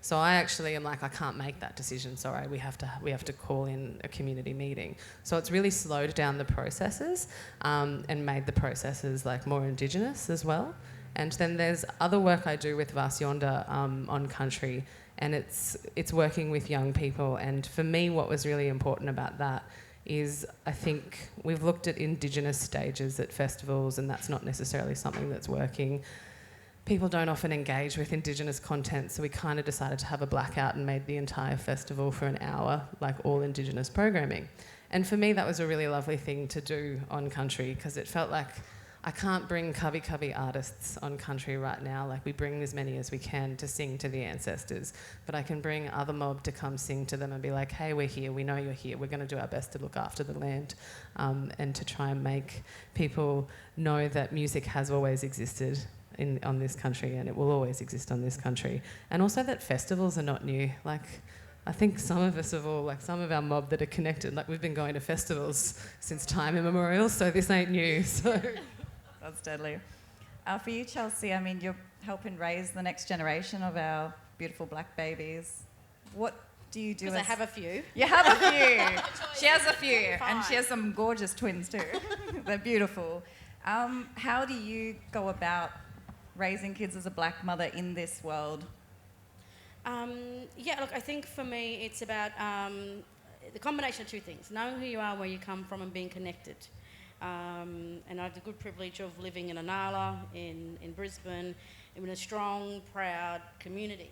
So I actually am like, I can't make that decision, sorry, we have to call in a community meeting. So it's really slowed down the processes and made the processes like more Indigenous as well. And then there's other work I do with Vas Yonder on country, and it's working with young people. And for me, what was really important about that is I think we've looked at Indigenous stages at festivals, and that's not necessarily something that's working. People don't often engage with Indigenous content, so we kind of decided to have a blackout and made the entire festival for an hour, like all Indigenous programming. And for me, that was a really lovely thing to do on country, because it felt like I can't bring Cubby artists on country right now. Like, we bring as many as we can to sing to the ancestors, but I can bring other mob to come sing to them and be like, hey, we're here, we know you're here, we're going to do our best to look after the land, and to try and make people know that music has always existed on this country, and it will always exist on this country. And also that festivals are not new. Like, I think some of us have all, like some of our mob that are connected, like we've been going to festivals since time immemorial, so this ain't new. So That's deadly. For you, Chelsea, I mean, you're helping raise the next generation of our beautiful black babies. What do you do? Because I have a few. You have a few. She has a few, Fine. and she has some gorgeous twins too. They're beautiful. How do you go about raising kids as a black mother in this world? Yeah, look, I think for me it's about the combination of two things: knowing who you are, where you come from, and being connected. And I had the good privilege of living in Lala, in Brisbane, in a strong, proud community,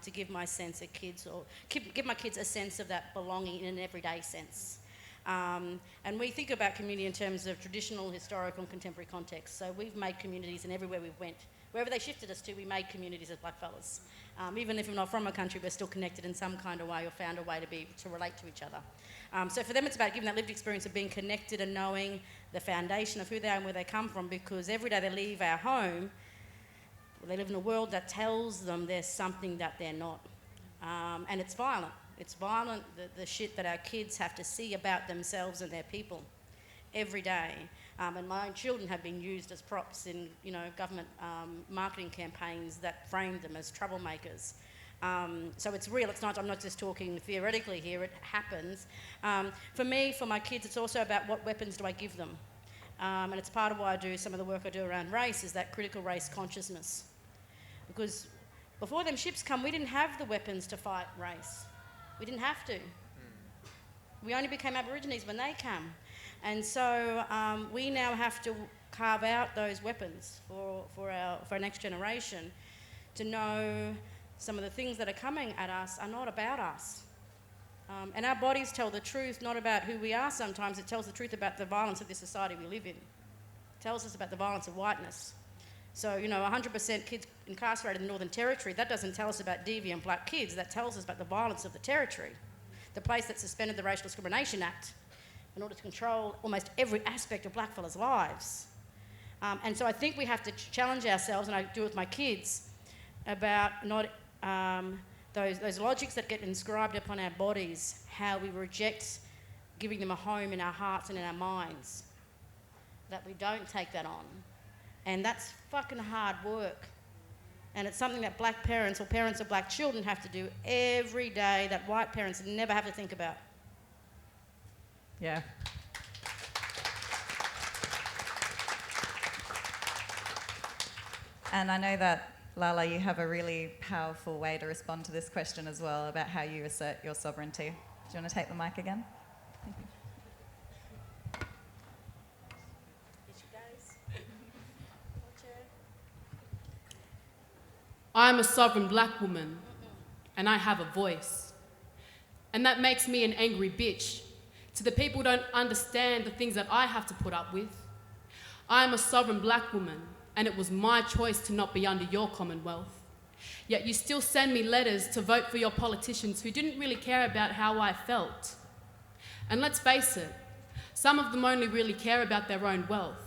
to give my sense of kids, or give my kids a sense of that belonging in an everyday sense. And we think about community in terms of traditional, historical, and contemporary context. So we've made communities, and everywhere we've went, wherever they shifted us to, we made communities as blackfellas. Even if we're not from a country, we're still connected in some kind of way, or found a way to relate to each other. So for them, it's about giving that lived experience of being connected and knowing the foundation of who they are and where they come from, because every day they leave our home, they live in a world that tells them there's something that they're not. And it's violent. It's violent, the shit that our kids have to see about themselves and their people every day. And my own children have been used as props in, government marketing campaigns that frame them as troublemakers. So it's real. It's not. I'm not just talking theoretically here. It happens. For me, for my kids, it's also about what weapons do I give them, and it's part of why I do some of the work I do around race. Is that critical race consciousness? Because before them ships come, we didn't have the weapons to fight race. We didn't have to. We only became Aborigines when they came. And so we now have to carve out those weapons for our next generation to know some of the things that are coming at us are not about us. And our bodies tell the truth, not about who we are sometimes. It tells the truth about the violence of this society we live in. It tells us about the violence of whiteness. So, 100% kids incarcerated in the Northern Territory, that doesn't tell us about deviant black kids. That tells us about the violence of the territory, the place that suspended the Racial Discrimination Act in order to control almost every aspect of blackfellas' lives. And so I think we have to challenge ourselves, and I do it with my kids, about not those logics that get inscribed upon our bodies, how we reject giving them a home in our hearts and in our minds, that we don't take that on. And that's fucking hard work. And it's something that black parents or parents of black children have to do every day that white parents never have to think about. Yeah. And I know that, Lala, you have a really powerful way to respond to this question as well about how you assert your sovereignty. Do you want to take the mic again? I'm a sovereign black woman, and I have a voice. And that makes me an angry bitch to the people who don't understand the things that I have to put up with. I'm a sovereign black woman, and it was my choice to not be under your commonwealth. Yet you still send me letters to vote for your politicians who didn't really care about how I felt. And let's face it, some of them only really care about their own wealth.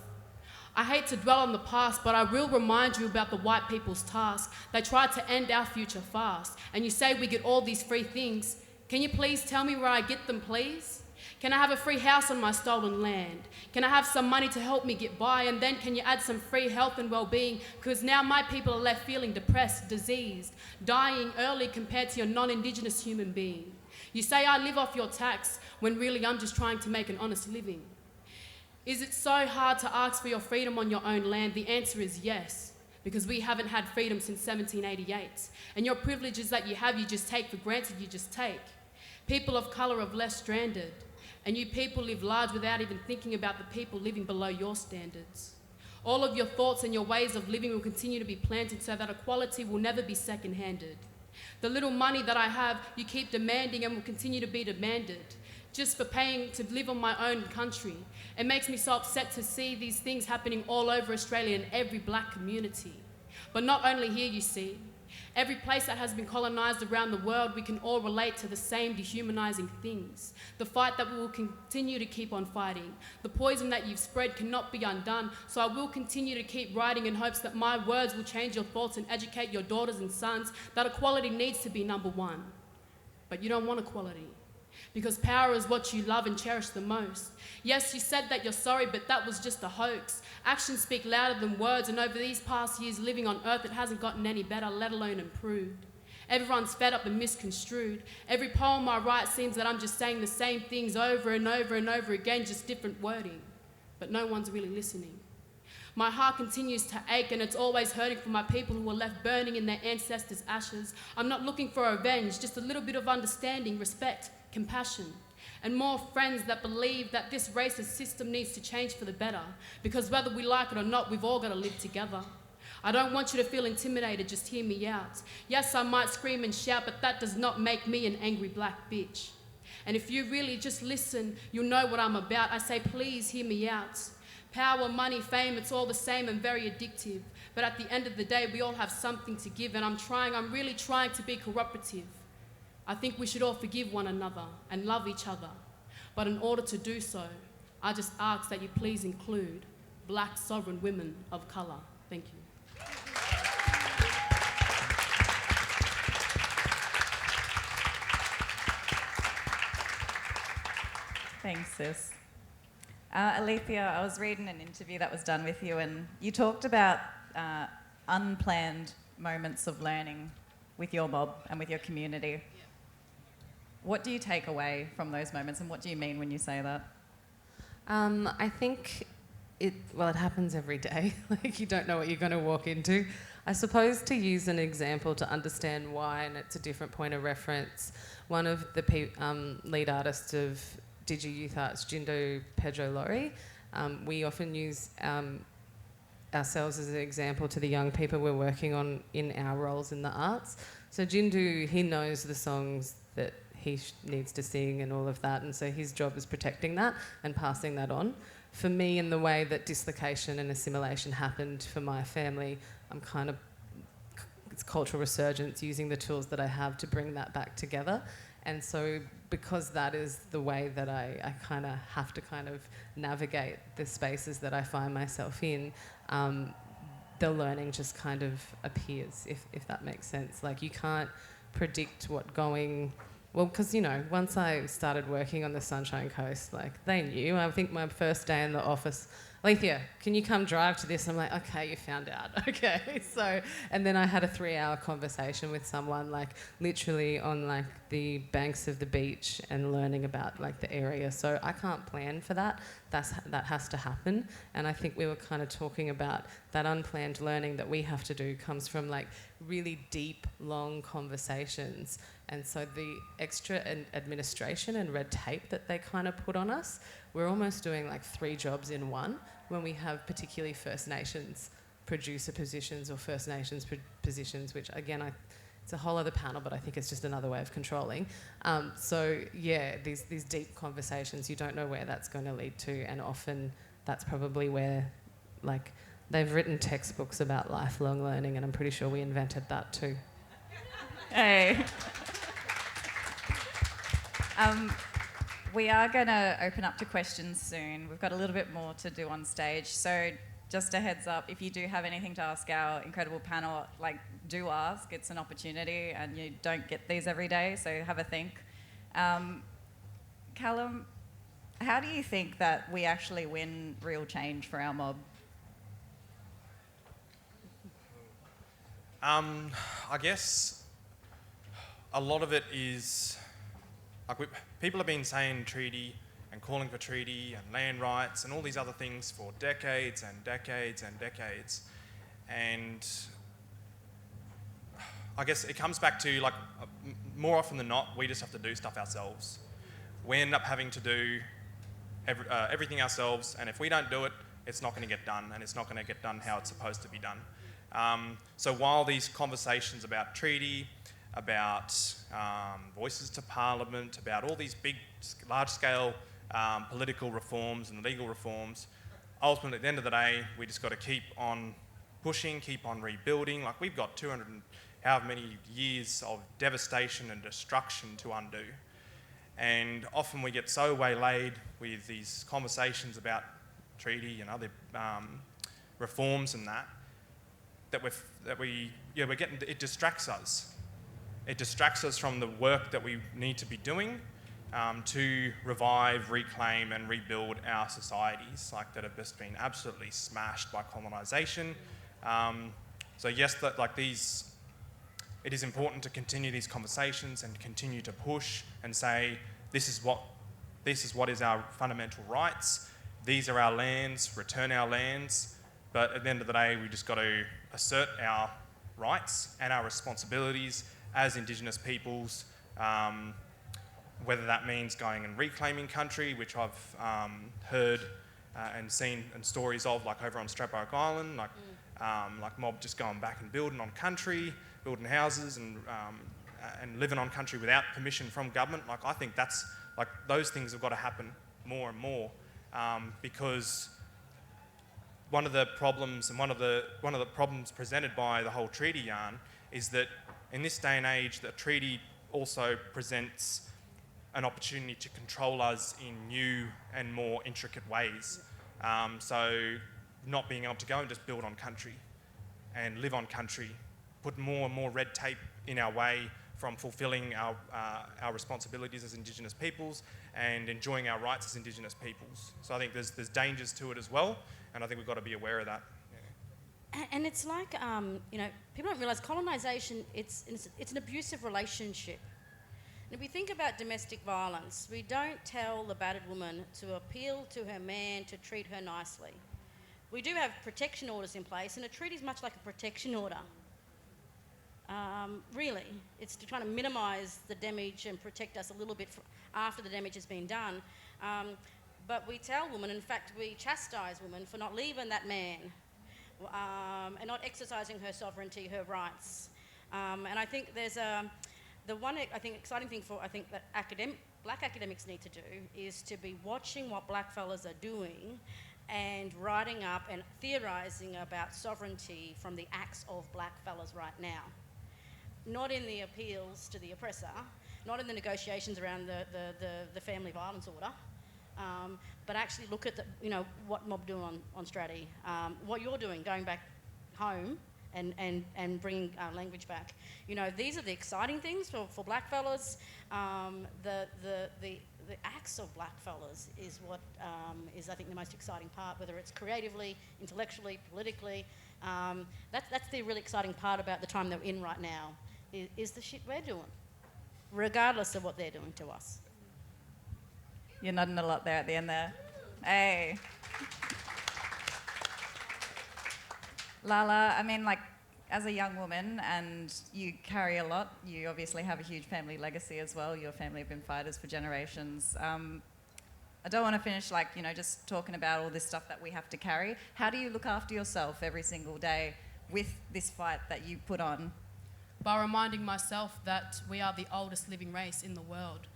I hate to dwell on the past, but I will remind you about the white people's task. They tried to end our future fast. And you say we get all these free things. Can you please tell me where I get them, please? Can I have a free house on my stolen land? Can I have some money to help me get by? And then can you add some free health and well-being? Because now my people are left feeling depressed, diseased, dying early compared to your non-Indigenous human being. You say I live off your tax, when really I'm just trying to make an honest living. Is it so hard to ask for your freedom on your own land? The answer is yes, because we haven't had freedom since 1788. And your privileges that you have, you just take for granted, you just take. People of colour are less stranded, and you people live large without even thinking about the people living below your standards. All of your thoughts and your ways of living will continue to be planted so that equality will never be second-handed. The little money that I have, you keep demanding and will continue to be demanded, just for paying to live on my own country. It makes me so upset to see these things happening all over Australia in every black community. But not only here, you see. Every place that has been colonised around the world, we can all relate to the same dehumanising things. The fight that we will continue to keep on fighting. The poison that you've spread cannot be undone, so I will continue to keep writing in hopes that my words will change your thoughts and educate your daughters and sons that equality needs to be number one. but you don't want equality. Because power is what you love and cherish the most. Yes, you said that you're sorry, but that was just a hoax. Actions speak louder than words, and over these past years living on Earth, it hasn't gotten any better, let alone improved. Everyone's fed up and misconstrued. Every poem I write seems that I'm just saying the same things over and over and over again, just different wording. But no one's really listening. My heart continues to ache, and it's always hurting for my people who were left burning in their ancestors' ashes. I'm not looking for revenge, just a little bit of understanding, respect, compassion, and more friends that believe that this racist system needs to change for the better, because whether we like it or not, we've all got to live together. I don't want you to feel intimidated, just hear me out. Yes, I might scream and shout, but that does not make me an angry black bitch. And if you really just listen, you'll know what I'm about. I say, please hear me out. Power, money, fame, it's all the same and very addictive. But at the end of the day, we all have something to give, and I'm really trying to be cooperative. I think we should all forgive one another and love each other. But in order to do so, I just ask that you please include black sovereign women of colour. Thank you. Thanks, sis. Alethea, I was reading an interview that was done with you, and you talked about unplanned moments of learning with your mob and with your community. What do you take away from those moments, and what do you mean when you say that? I think it happens every day. Like, you don't know what you're going to walk into. I suppose, to use an example to understand why, and it's a different point of reference, one of the lead artists of Digi Youth Arts, Jindo Pedro Lorry, we often use ourselves as an example to the young people we're working on in our roles in the arts. So Jindu, he knows the songs that he needs to sing and all of that, and so his job is protecting that and passing that on. For me, in the way that dislocation and assimilation happened for my family, it's cultural resurgence, using the tools that I have to bring that back together. And so because that is the way that I kind of have to kind of navigate the spaces that I find myself in, the learning just kind of appears, if that makes sense. Like, you can't predict because, once I started working on the Sunshine Coast, like, they knew. I think my first day in the office, Alethea, can you come drive to this? I'm like, okay, you found out. Okay. So, and then I had a 3-hour conversation with someone, like, literally on, like, the banks of the beach and learning about, like, the area. So I can't plan for that. That has to happen. And I think we were kind of talking about that unplanned learning that we have to do comes from, like, really deep, long conversations. And so the extra administration and red tape that they kind of put on us, we're almost doing like 3 jobs in one when we have particularly First Nations producer positions or First Nations positions, which again, it's a whole other panel, but I think it's just another way of controlling. So yeah, these deep conversations, you don't know where that's going to lead to, and often that's probably where, like, they've written textbooks about lifelong learning, and I'm pretty sure we invented that too. Hey. We are going to open up to questions soon. We've got a little bit more to do on stage. So just a heads up, if you do have anything to ask our incredible panel, like, do ask. It's an opportunity, and you don't get these every day, so have a think. Callum, how do you think that we actually win real change for our mob? I guess a lot of it is, like, people have been saying treaty and calling for treaty and land rights and all these other things for decades and decades and decades. And I guess it comes back to, like, more often than not, we just have to do stuff ourselves. We end up having to do everything ourselves, and if we don't do it, it's not going to get done, and it's not going to get done how it's supposed to be done. So while these conversations about treaty, about voices to Parliament, about all these big, large-scale political reforms and legal reforms, ultimately, at the end of the day, we just got to keep on pushing, keep on rebuilding. Like, we've got 200 and however many years of devastation and destruction to undo. And often we get so waylaid with these conversations about treaty and other reforms and that we're getting, it distracts us. it distracts us from the work that we need to be doing to revive, reclaim and rebuild our societies like that have just been absolutely smashed by colonisation. So yes, it is important to continue these conversations and continue to push and say this is what is our fundamental rights. These are our lands, return our lands. But at the end of the day, we just got to assert our rights and our responsibilities as Indigenous peoples, whether that means going and reclaiming country, which I've heard and seen and stories of, like over on Stradbroke Island, like mob just going back and building on country, building houses and living on country without permission from government. Like I think that's like those things have got to happen more and more because one of the problems and one of the problems presented by the whole treaty yarn is that in this day and age, the treaty also presents an opportunity to control us in new and more intricate ways. So not being able to go and just build on country and live on country, put more and more red tape in our way from fulfilling our responsibilities as Indigenous peoples and enjoying our rights as Indigenous peoples. So I think there's dangers to it as well, and I think we've got to be aware of that. And it's like, people don't realise colonisation, it's an abusive relationship. And if we think about domestic violence, we don't tell the battered woman to appeal to her man to treat her nicely. We do have protection orders in place, and a treaty is much like a protection order. Really, it's to try to minimise the damage and protect us a little bit after the damage has been done. But we tell women, in fact, we chastise women for not leaving that man and not exercising her sovereignty, her rights. And I think there's the one exciting thing that black academics need to do is to be watching what black fellas are doing and writing up and theorising about sovereignty from the acts of black fellas right now. Not in the appeals to the oppressor, not in the negotiations around the family violence order, but actually look at what mob doing on Stratty, what you're doing, going back home and bringing language back. These are the exciting things for black fellas. The acts of black fellas is what is, I think, the most exciting part, whether it's creatively, intellectually, politically. That's the really exciting part about the time that we're in right now, is the shit we're doing, regardless of what they're doing to us. You're nodding a lot there at the end there. Hey. Lala, I mean, as a young woman, and you carry a lot, you obviously have a huge family legacy as well. Your family have been fighters for generations. I don't want to finish just talking about all this stuff that we have to carry. How do you look after yourself every single day with this fight that you put on? By reminding myself that we are the oldest living race in the world.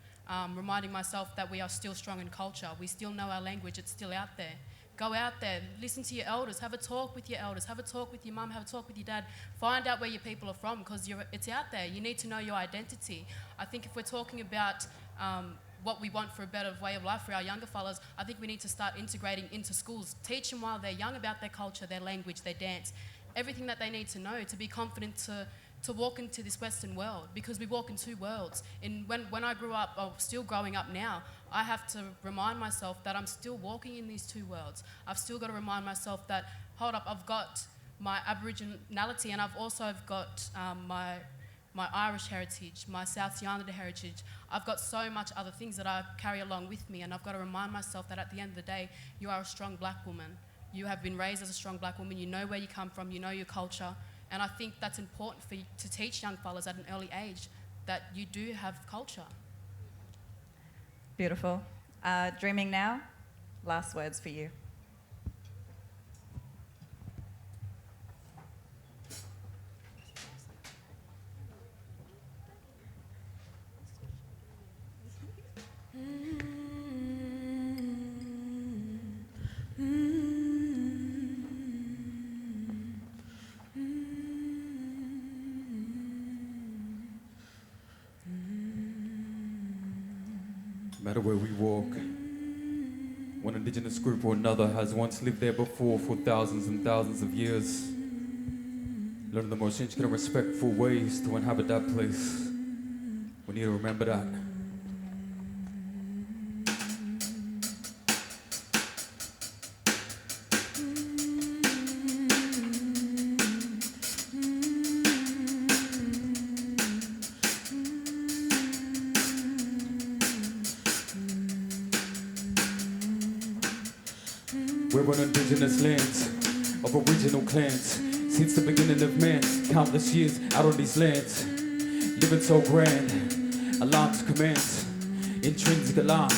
Reminding myself that we are still strong in culture. We still know our language, it's still out there. Go out there, listen to your elders, have a talk with your elders, have a talk with your mum, have a talk with your dad. Find out where your people are from, because it's out there. You need to know your identity. I think if we're talking about what we want for a better way of life for our younger fellas, I think we need to start integrating into schools. Teach them while they're young about their culture, their language, their dance, everything that they need to know to be confident to walk into this Western world, because we walk in two worlds. And when I grew up, or still growing up now, I have to remind myself that I'm still walking in these two worlds. I've still got to remind myself that, hold up, I've got my Aboriginality, and I've also got my Irish heritage, my South Sea Islander heritage. I've got so much other things that I carry along with me, and I've got to remind myself that at the end of the day, you are a strong black woman. You have been raised as a strong black woman. You know where you come from. You know your culture. And I think that's important for you to teach young fellas at an early age, that you do have culture. Beautiful. Dreaming Now, last words for you. No matter where we walk, one Indigenous group or another has once lived there before for thousands and thousands of years. Learn the most intricate and respectful ways to inhabit that place. We need to remember that. We're on indigenous lands of original clans. Since the beginning of man, countless years out on these lands. Living so grand, alarm to command, intrinsic alarm.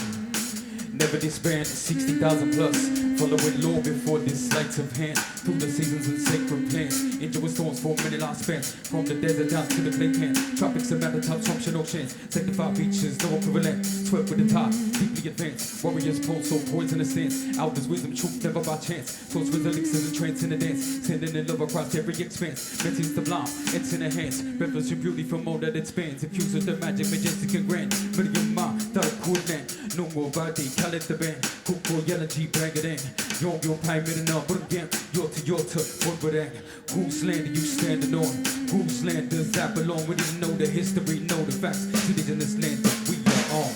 Never disband, 60,000 plus, following law before this sleight of hand. Through the seasons and sacred plans, endure storms for many lives spent. From the desert down to the clay can, tropics and mountaintops, swamps and oceans. Sanctified beaches, no equivalent, swept with the tide, deeply advanced. Warriors pulse, so poisonous stance. Elders wisdom, truth never by chance. Source with elixirs and transcendence, sending in love across every expanse. Mentions the blind, it's in the hands. Reference your beauty from all that it spans. Infused with the magic, majestic and grand. Million mind, that a cool land. No more body, Khaled the band. Kuko, yellow G, bang it in. Yo, pay me enough, but again, Yota, what would that? Whose land are you standing on? Whose land does that belong? We didn't know the history, know the facts. Indigenous land that we are on.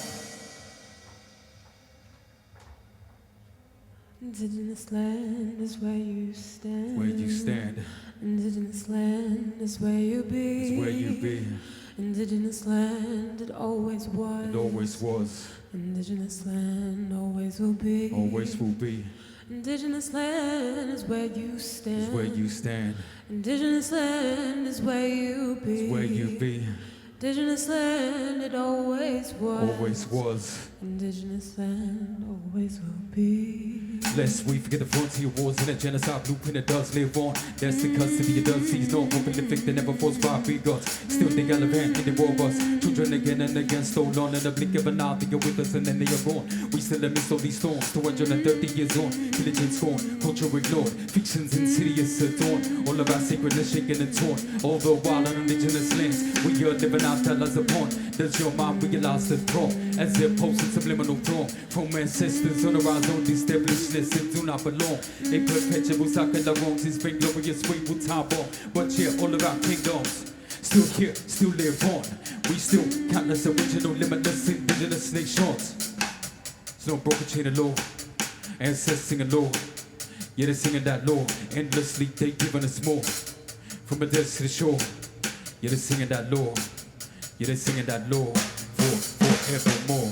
Indigenous land is where you stand. Where you stand. Indigenous land is where you be. It's where you be. Indigenous land, it always was. It always was. Indigenous land always will be. Always will be. Indigenous land is where you stand. It's where you stand. Indigenous land is where you be. It's where you be. Indigenous land, it always was. Always was. Indigenous land always will be. Lest we forget the frontier wars and the genocide blueprint that does live on. That's the custody it does seize. No hoping to fix that never falls by big gods. Still the elephant in the robust. Children again and again stolen. In the blink of an eye, they are with us and then they are gone. We still amidst all these storms. 230 years on. Pillage and scorn. Culture ignored. Fictions insidious adorn. All of our sacredness shaken and torn. All the while on indigenous lands. We are living our tellers upon. Does your mind realize the throne? As it posted subliminal throne. From ancestors on the rise on established lists and do not belong. A perpetual cycle of wrongs is been glorious way with time bomb. But yeah, all of our kingdoms still here, still live on. We still countless original, limitless indigenous nations. There's no broken chain of law. Ancestors singing law. Yeah, they're singing that law. Endlessly, they giving us more. From the desert to the shore. Yeah, they're singing that law. Yeah, they're singing that law forevermore.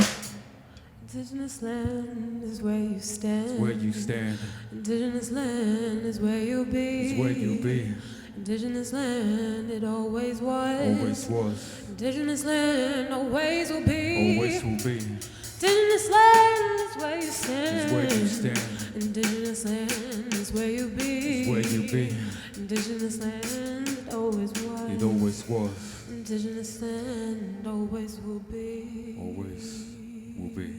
Indigenous land is where you stand. It's where you stand. Indigenous land is where you be. It's where you be. Indigenous land, it always was. Always was. Indigenous land always will be. Always will be. Indigenous land is where you stand. It's where you stand. Indigenous land is where you be. It's where you be. Indigenous land, it always was. It always was. Indigenous land always will be. Always will be.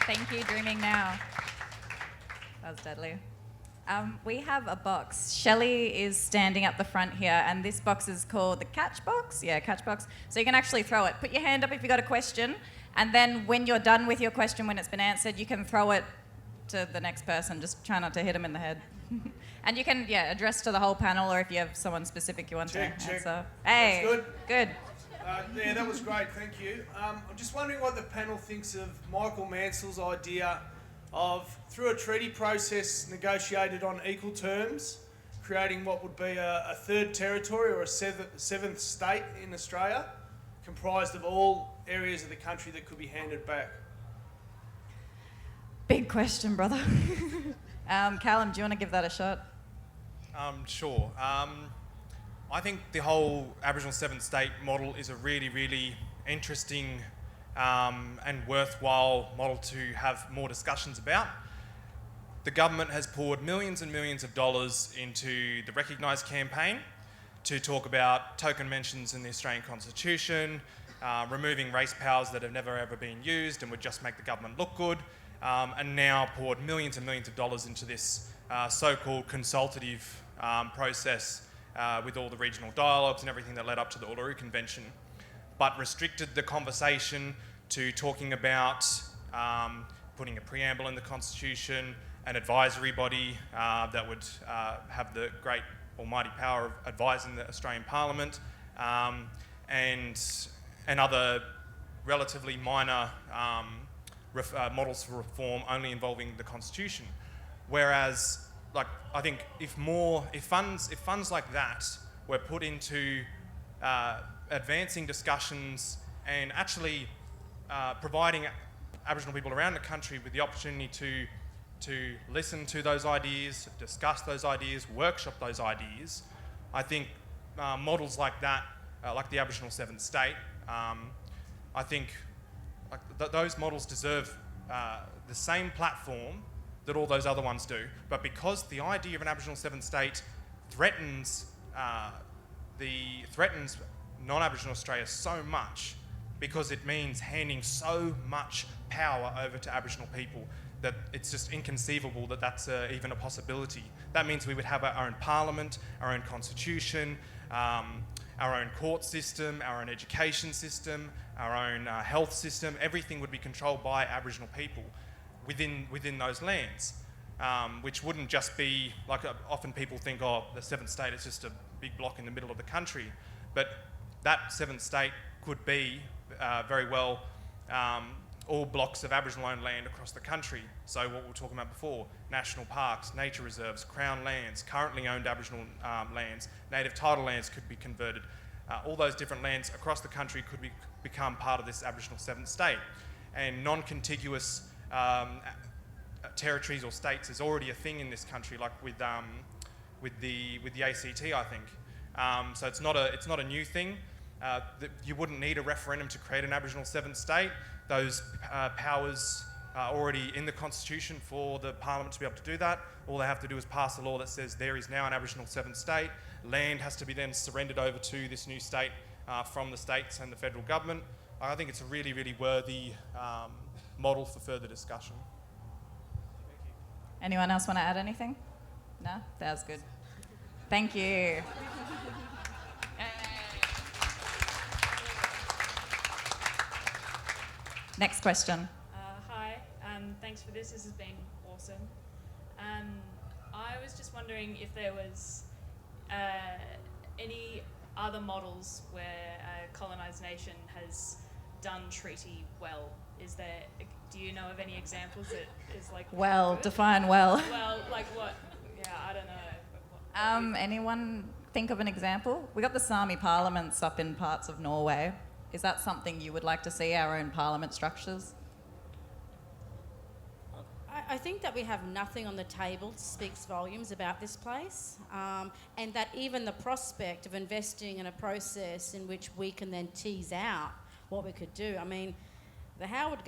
Thank you, Dreaming Now. That was deadly. We have a box. Shelley is standing up the front here, and this box is called the catch box. Yeah, catch box. So you can actually throw it. Put your hand up if you've got a question, and then when you're done with your question, when it's been answered, you can throw it to the next person. Just try not to hit them in the head. And you can, address to the whole panel, or if you have someone specific you want to answer. Hey, that's good. Good. Yeah, that was great, thank you. I'm just wondering what the panel thinks of Michael Mansell's idea of, through a treaty process negotiated on equal terms, creating what would be a third territory or a seventh state in Australia, comprised of all areas of the country that could be handed back. Big question, brother. Callum, do you want to give that a shot? Sure. I think the whole Aboriginal seventh state model is a really, really interesting and worthwhile model to have more discussions about. The government has poured millions and millions of dollars into the Recognise campaign to talk about token mentions in the Australian Constitution, removing race powers that have never ever been used and would just make the government look good, and now poured millions and millions of dollars into this so-called consultative process with all the regional dialogues and everything that led up to the Uluru Convention, but restricted the conversation to talking about putting a preamble in the Constitution, an advisory body that would have the great almighty power of advising the Australian Parliament, and other relatively minor models for reform only involving the Constitution. Whereas, like, I think if funds like that were put into advancing discussions and actually providing Aboriginal people around the country with the opportunity to listen to those ideas, discuss those ideas, workshop those ideas, I think models like that, like the Aboriginal Seventh State, I think those models deserve the same platform that all those other ones do. But because the idea of an Aboriginal Seventh State threatens non-Aboriginal Australia so much, because it means handing so much power over to Aboriginal people, that it's just inconceivable that that's even a possibility. That means we would have our own parliament, our own constitution, our own court system, our own education system, our own health system. Everything would be controlled by Aboriginal people within those lands, which wouldn't just be, like often people think, oh, the Seventh State is just a big block in the middle of the country. But that Seventh State could be very well all blocks of Aboriginal-owned land across the country. So what we were talking about before, national parks, nature reserves, Crown lands, currently owned Aboriginal lands, native title lands could be converted. All those different lands across the country could become part of this Aboriginal Seventh State. And non-contiguous territories or states is already a thing in this country, like with the ACT, I think. So it's not a new thing. You wouldn't need a referendum to create an Aboriginal Seventh State. Those powers are already in the Constitution for the Parliament to be able to do that. All they have to do is pass a law that says there is now an Aboriginal Seventh State. Land has to be then surrendered over to this new state from the states and the federal government. I think it's a really, really worthy model for further discussion. Anyone else want to add anything? No? That was good. Thank you. Next question. Hi, thanks for this. This has been awesome. I was just wondering if there was any other models where a colonised nation has done treaty well. Do you know of any examples that is like... Well, good? define well. Well, like what? Yeah, I don't know. Anyone think of an example? We got the Sami parliaments up in parts of Norway. Is that something you would like to see, our own parliament structures? I think that we have nothing on the table speaks volumes about this place, and that even the prospect of investing in a process in which we can then tease out what we could do. I mean, the Howard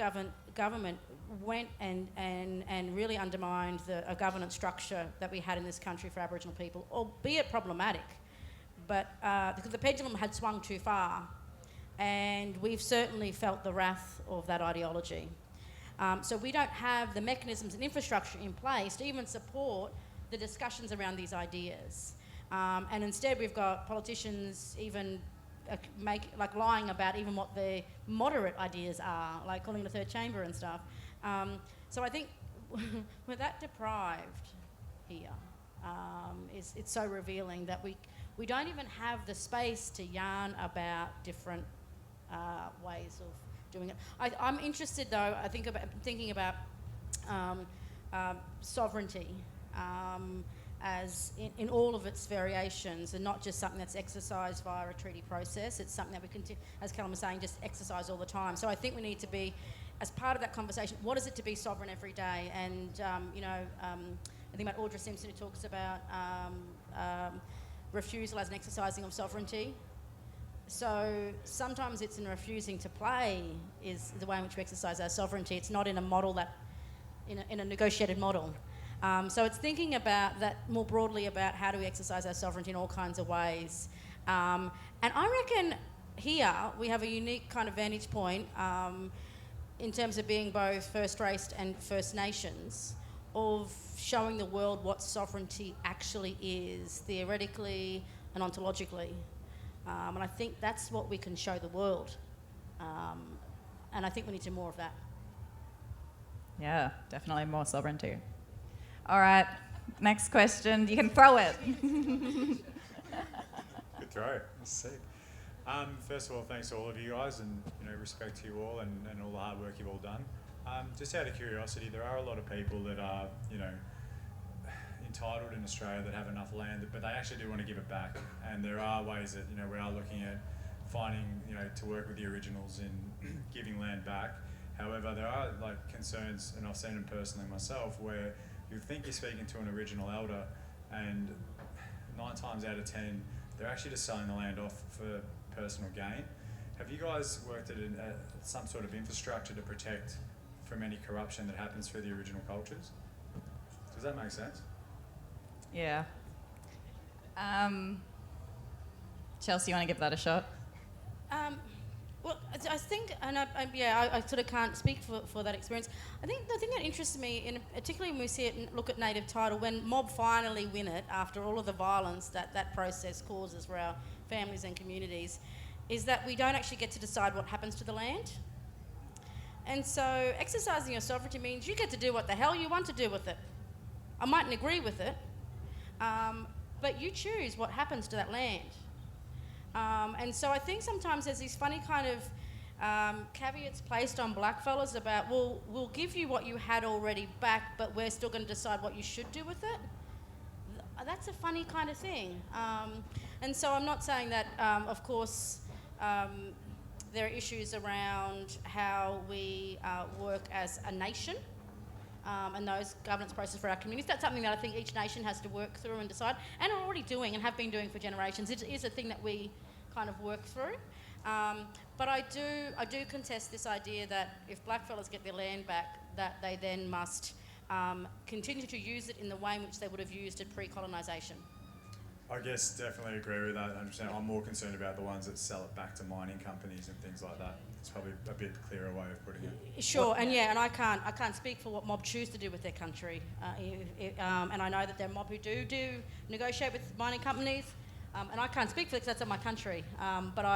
government went and really undermined a governance structure that we had in this country for Aboriginal people, albeit problematic, but because the pendulum had swung too far. And we've certainly felt the wrath of that ideology. So we don't have the mechanisms and infrastructure in place to even support the discussions around these ideas. And instead we've got politicians even lying about even what their moderate ideas are, like calling it a third chamber and stuff. So I think we're that deprived here. It's so revealing that we don't even have the space to yarn about different ways of doing it. I'm interested, though. Thinking about sovereignty as in all of its variations, and not just something that's exercised via a treaty process. It's something that we can, as Callum was saying, just exercise all the time. So I think we need to be, as part of that conversation, what is it to be sovereign every day? And I think about Audra Simpson, who talks about refusal as an exercising of sovereignty. So sometimes it's in refusing to play is the way in which we exercise our sovereignty. It's not in a model in a negotiated model. So it's thinking about that more broadly about how do we exercise our sovereignty in all kinds of ways. And I reckon here we have a unique kind of vantage point in terms of being both First Race and First Nations, of showing the world what sovereignty actually is, theoretically and ontologically. And I think that's what we can show the world. And I think we need to do more of that. Yeah, definitely more sovereignty. All right, next question. You can throw it. Good throw. That's sick. First of all, thanks to all of you guys, and respect to you all and all the hard work you've all done. Just out of curiosity, there are a lot of people that are entitled in Australia that have enough land, but they actually do want to give it back. And there are ways that we are looking at finding to work with the originals in giving land back. However, there are concerns, and I've seen them personally myself, where you think you're speaking to an original elder, and 9 times out of 10, they're actually just selling the land off for personal gain. Have you guys worked at some sort of infrastructure to protect from any corruption that happens through the original cultures? Does that make sense? Yeah. Chelsea, you want to give that a shot? Well, I think, and I sort of can't speak for that experience. I think the thing that interests me, particularly when we see it, look at native title, when mob finally win it after all of the violence that process causes for our families and communities, is that we don't actually get to decide what happens to the land. And so exercising your sovereignty means you get to do what the hell you want to do with it. I mightn't agree with it, but you choose what happens to that land. And so I think sometimes there's these funny kind of caveats placed on blackfellas about, well, we'll give you what you had already back, but we're still going to decide what you should do with it. That's a funny kind of thing. And so I'm not saying that, of course, there are issues around how we work as a nation and those governance processes for our communities. That's something that I think each nation has to work through and decide, and are already doing and have been doing for generations. It is a thing that we kind of work through. But I do contest this idea that if blackfellas get their land back, that they then must continue to use it in the way in which they would have used it pre-colonisation. I guess definitely agree with that. I'm more concerned about the ones that sell it back to mining companies and things like that. It's probably a bit clearer way of putting it. Sure, and I can't speak for what mob choose to do with their country. And I know that there are mob who do negotiate with mining companies, and I can't speak for it because that's not my country. But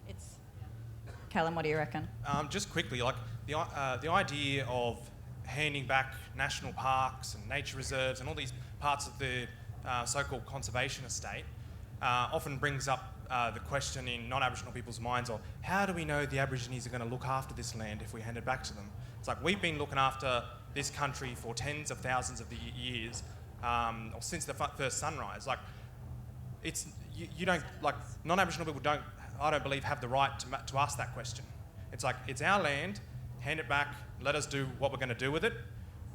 it's... Callum, what do you reckon? Just quickly, the idea of handing back national parks and nature reserves and all these parts of the so-called conservation estate often brings up the question in non-Aboriginal people's minds of how do we know the Aborigines are going to look after this land if we hand it back to them? It's like we've been looking after this country for tens of thousands of years, or since the first sunrise. You don't, non-Aboriginal people don't, I don't believe, have the right to ask that question. It's like, it's our land, hand it back, let us do what we're going to do with it,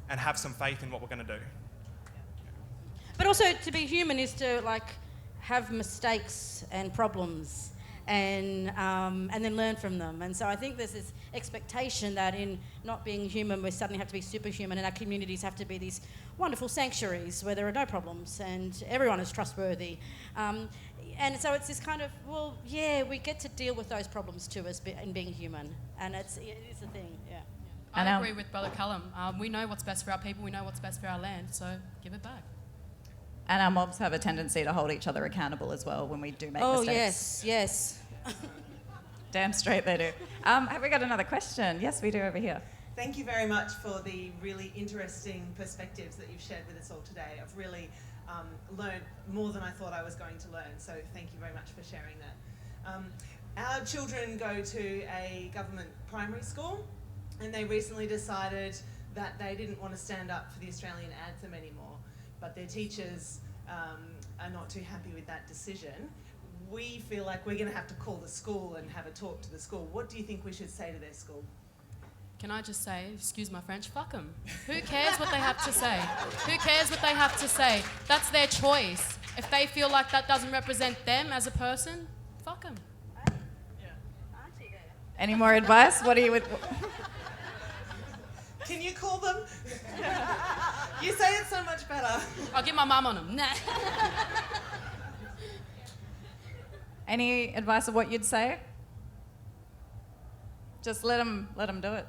and have some faith in what we're going to do. But also, to be human is to have mistakes and problems, and then learn from them. And so I think there's this expectation that in not being human, we suddenly have to be superhuman, and our communities have to be these wonderful sanctuaries where there are no problems and everyone is trustworthy. And so it's this kind of, we get to deal with those problems too in being human, and it is a thing. Yeah. I agree with Brother Callum. We know what's best for our people. We know what's best for our land. So give it back. And our mobs have a tendency to hold each other accountable as well when we do make mistakes. Oh, yes. Damn straight they do. Have we got another question? Yes, we do over here. Thank you very much for the really interesting perspectives that you've shared with us all today. I've really learned more than I thought I was going to learn, so thank you very much for sharing that. Our children go to a government primary school, and they recently decided that they didn't want to stand up for the Australian anthem anymore. But their teachers are not too happy with that decision. We feel like we're going to have to call the school and have a talk to the school. What do you think we should say to their school? Can I just say, excuse my French, fuck them. Who cares what they have to say? Who cares what they have to say? That's their choice. If they feel like that doesn't represent them as a person, fuck them. Any more advice? What do you... Can you call them? You say it so much better. I'll get my mum on them. Nah. Any advice of what you'd say? Just let them do it.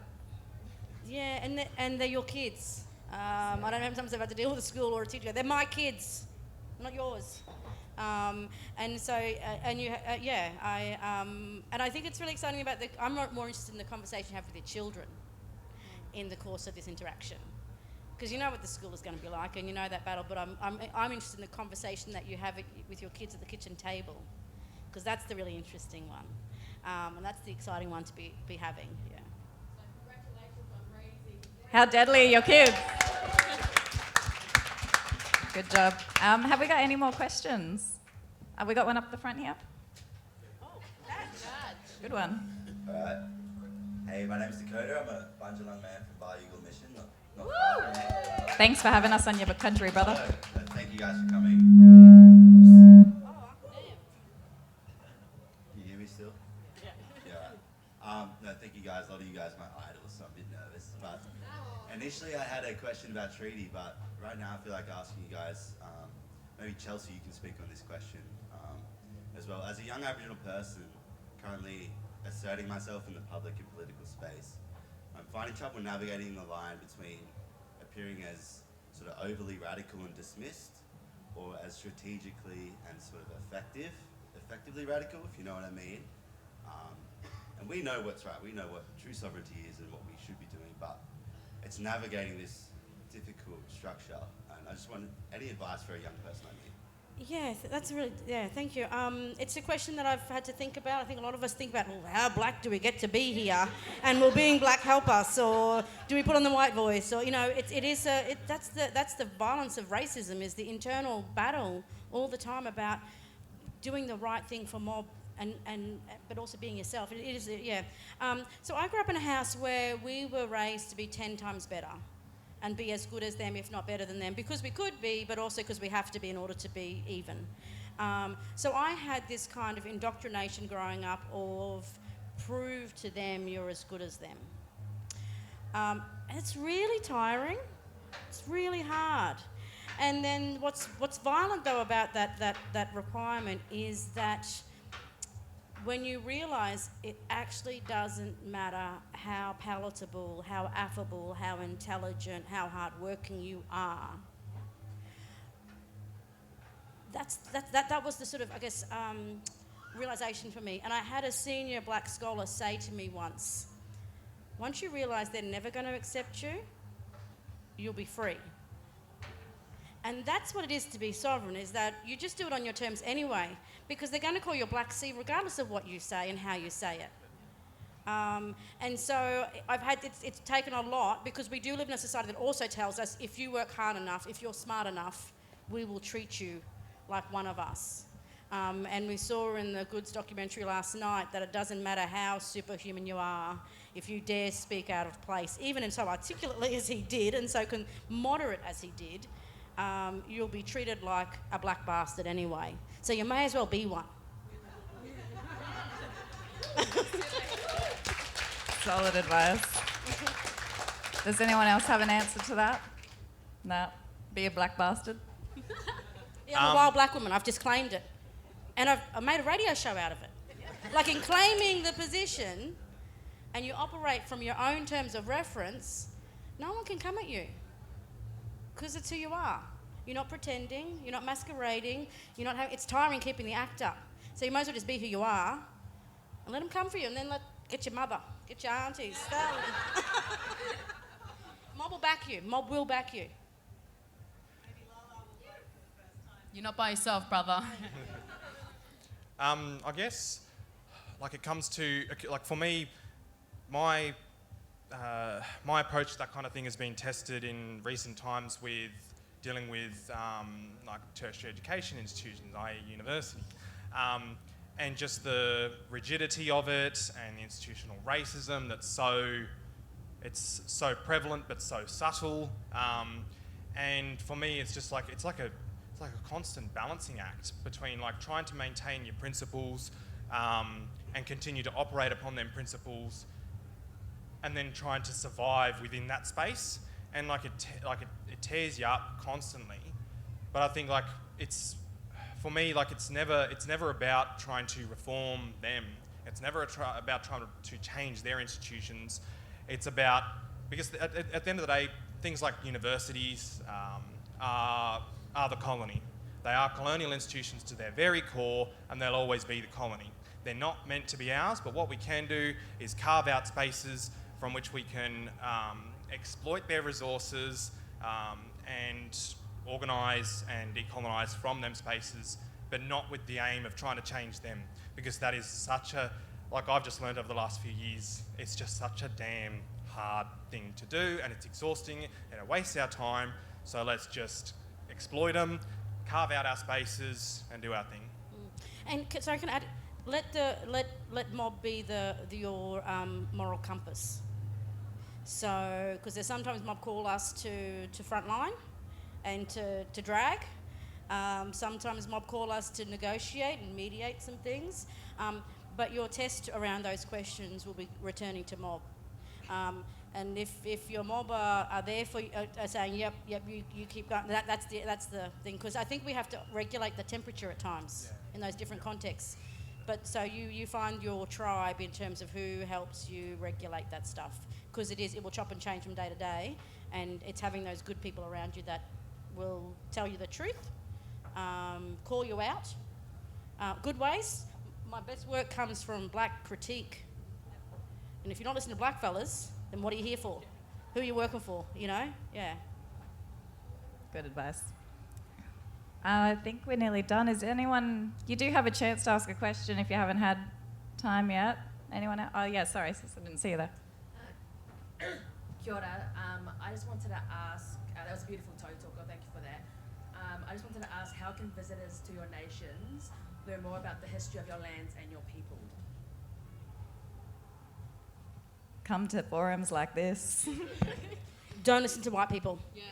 Yeah, and they're your kids. I don't know, sometimes I've had to deal with a school or a teacher. They're my kids, not yours. And so, and I think it's really exciting about I'm more interested in the conversation you have with your children. in the course of this interaction. Because you know what the school is going to be like, and you know that battle, but I'm interested in the conversation that you have with your kids at the kitchen table, because that's the really interesting one. And that's the exciting one to be having, yeah. So congratulations on raising. How deadly are your kids? Good job. Have we got any more questions? Have we got one up the front here? Oh, Good one. All right. Hey, my name's Dakota. I'm a Bundjalung man from Bundjalung Nation. Not far from here. Thanks for having us on your country, brother. Thank you guys for coming. Can you hear me still? Yeah. No, thank you guys. A lot of you guys are my idols, so I'm a bit nervous. But initially I had a question about treaty, but right now I feel like asking you guys, maybe Chelsea, you can speak on this question as well. As a young Aboriginal person, currently asserting myself in the public and political space, I'm finding trouble navigating the line between appearing as sort of overly radical and dismissed, or as strategically and sort of effectively radical, if you know what I mean. And we know what's right, we know what true sovereignty is and what we should be doing, but it's navigating this difficult structure. And I just wanted any advice for a young person like me. Yeah, that's really, yeah, thank you. It's a question that I've had to think about. I think a lot of us think about, well, how black do we get to be here? And will being black help us? Or do we put on the white voice? Or, you know, that's the violence of racism, is the internal battle all the time about doing the right thing for mob but also being yourself. It is, yeah. So I grew up in a house where we were raised to be 10 times better and be as good as them, if not better than them, because we could be, but also because we have to be in order to be even. So I had this kind of indoctrination growing up of prove to them you're as good as them. And it's really tiring. It's really hard. And then what's violent though about that requirement is that when you realise it actually doesn't matter how palatable, how affable, how intelligent, how hardworking you are. That was the sort of, I guess, realisation for me. And I had a senior black scholar say to me once you realise they're never going to accept you, you'll be free. And that's what it is to be sovereign, is that you just do it on your terms anyway, because they're going to call you a black sea regardless of what you say and how you say it. And so it's taken a lot, because we do live in a society that also tells us if you work hard enough, if you're smart enough, we will treat you like one of us. And we saw in the Goods documentary last night that it doesn't matter how superhuman you are, if you dare speak out of place, even and so articulately as he did and so moderate as he did, you'll be treated like a black bastard anyway. So you may as well be one. Solid advice. Does anyone else have an answer to that? No. Be a black bastard? Yeah, I'm a wild black woman. I've just claimed it. And I've made a radio show out of it. Like, in claiming the position, and you operate from your own terms of reference, no one can come at you. Because it's who you are. You're not pretending, you're not masquerading, it's tiring keeping the act up. So you might as well just be who you are and let them come for you, and then get your mother, get your aunties. Mob will back you, mob will back you. Maybe Lala will vote for the first time. You're not by yourself, brother. I guess, like, it comes to, like, for me, my approach to that kind of thing has been tested in recent times with dealing with like tertiary education institutions, i.e. university, and just the rigidity of it and the institutional racism that's so prevalent but so subtle. And for me, it's like a constant balancing act between, like, trying to maintain your principles and continue to operate upon them principles, and then trying to survive within that space. And it tears you up constantly. But I think, like, it's, for me, like, it's never about trying to reform them. It's never about trying to change their institutions. It's about, because at the end of the day, things like universities are the colony. They are colonial institutions to their very core, and they'll always be the colony. They're not meant to be ours, but what we can do is carve out spaces from which we can exploit their resources and organise and decolonise from them spaces, but not with the aim of trying to change them, because that is such a, like I've just learned over the last few years, it's just such a damn hard thing to do, and it's exhausting and it wastes our time. So let's just exploit them, carve out our spaces and do our thing. And so I can add, let mob be your moral compass. So, because there's sometimes mob call us to frontline and to drag. Sometimes mob call us to negotiate and mediate some things. But your test around those questions will be returning to mob. And if your mob are there for are saying yep, you keep going, that's the thing, because I think we have to regulate the temperature at times in those different contexts. But so you find your tribe in terms of who helps you regulate that stuff, because it will chop and change from day to day, and it's having those good people around you that will tell you the truth, call you out, good ways. My best work comes from black critique, and if you're not listening to black fellas, then what are you here for? Who are you working for? You know? Yeah. Good advice. I think we're nearly done. Is anyone... You do have a chance to ask a question if you haven't had time yet. Anyone else? Oh, yeah, sorry, sis, I didn't see you there. Kia ora. I just wanted to ask... that was a beautiful toe talker, thank you for that. I just wanted to ask, how can visitors to your nations learn more about the history of your lands and your people? Come to forums like this. Don't listen to white people. Yes.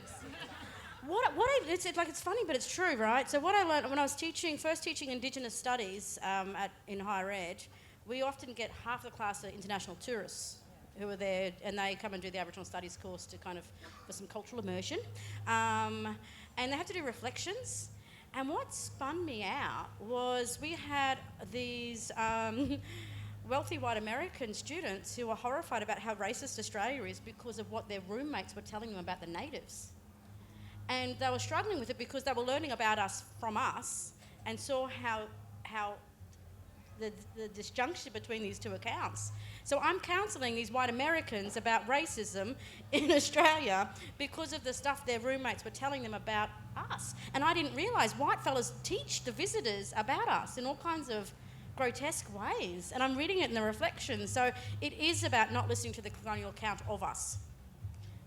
It's funny, but it's true, right? So what I learned when I was first teaching Indigenous studies in higher ed, we often get half the class are international tourists who are there, and they come and do the Aboriginal Studies course for some cultural immersion, and they have to do reflections. And what spun me out was we had these wealthy white American students who were horrified about how racist Australia is because of what their roommates were telling them about the natives. And they were struggling with it because they were learning about us from us and saw how the disjunction between these two accounts. So I'm counselling these white Americans about racism in Australia because of the stuff their roommates were telling them about us. And I didn't realise white fellas teach the visitors about us in all kinds of grotesque ways. And I'm reading it in the reflections. So it is about not listening to the colonial account of us.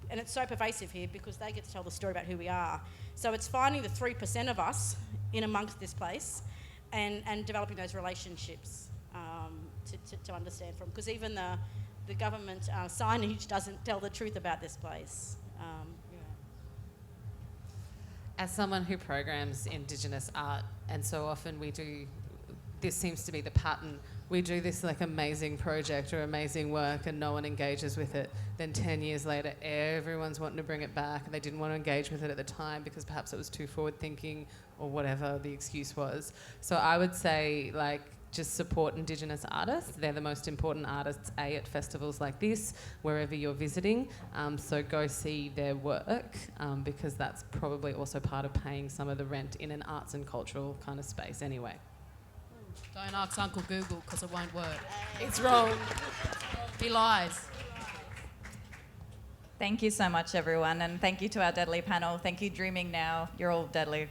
And it's so pervasive here because they get to tell the story about who we are. So it's finding the 3% of us in amongst this place and developing those relationships to understand from. Because even the government signage doesn't tell the truth about this place. As someone who programs Indigenous art, and so often this seems to be the pattern, we do this like amazing project or amazing work and no one engages with it. Then 10 years later, everyone's wanting to bring it back, and they didn't want to engage with it at the time because perhaps it was too forward thinking or whatever the excuse was. So I would say, like, just support Indigenous artists. They're the most important artists, at festivals like this, wherever you're visiting. So go see their work, because that's probably also part of paying some of the rent in an arts and cultural kind of space anyway. Don't ask Uncle Google because it won't work. It's wrong. He lies. Thank you so much, everyone, and thank you to our deadly panel. Thank you, Dreaming Now. You're all deadly.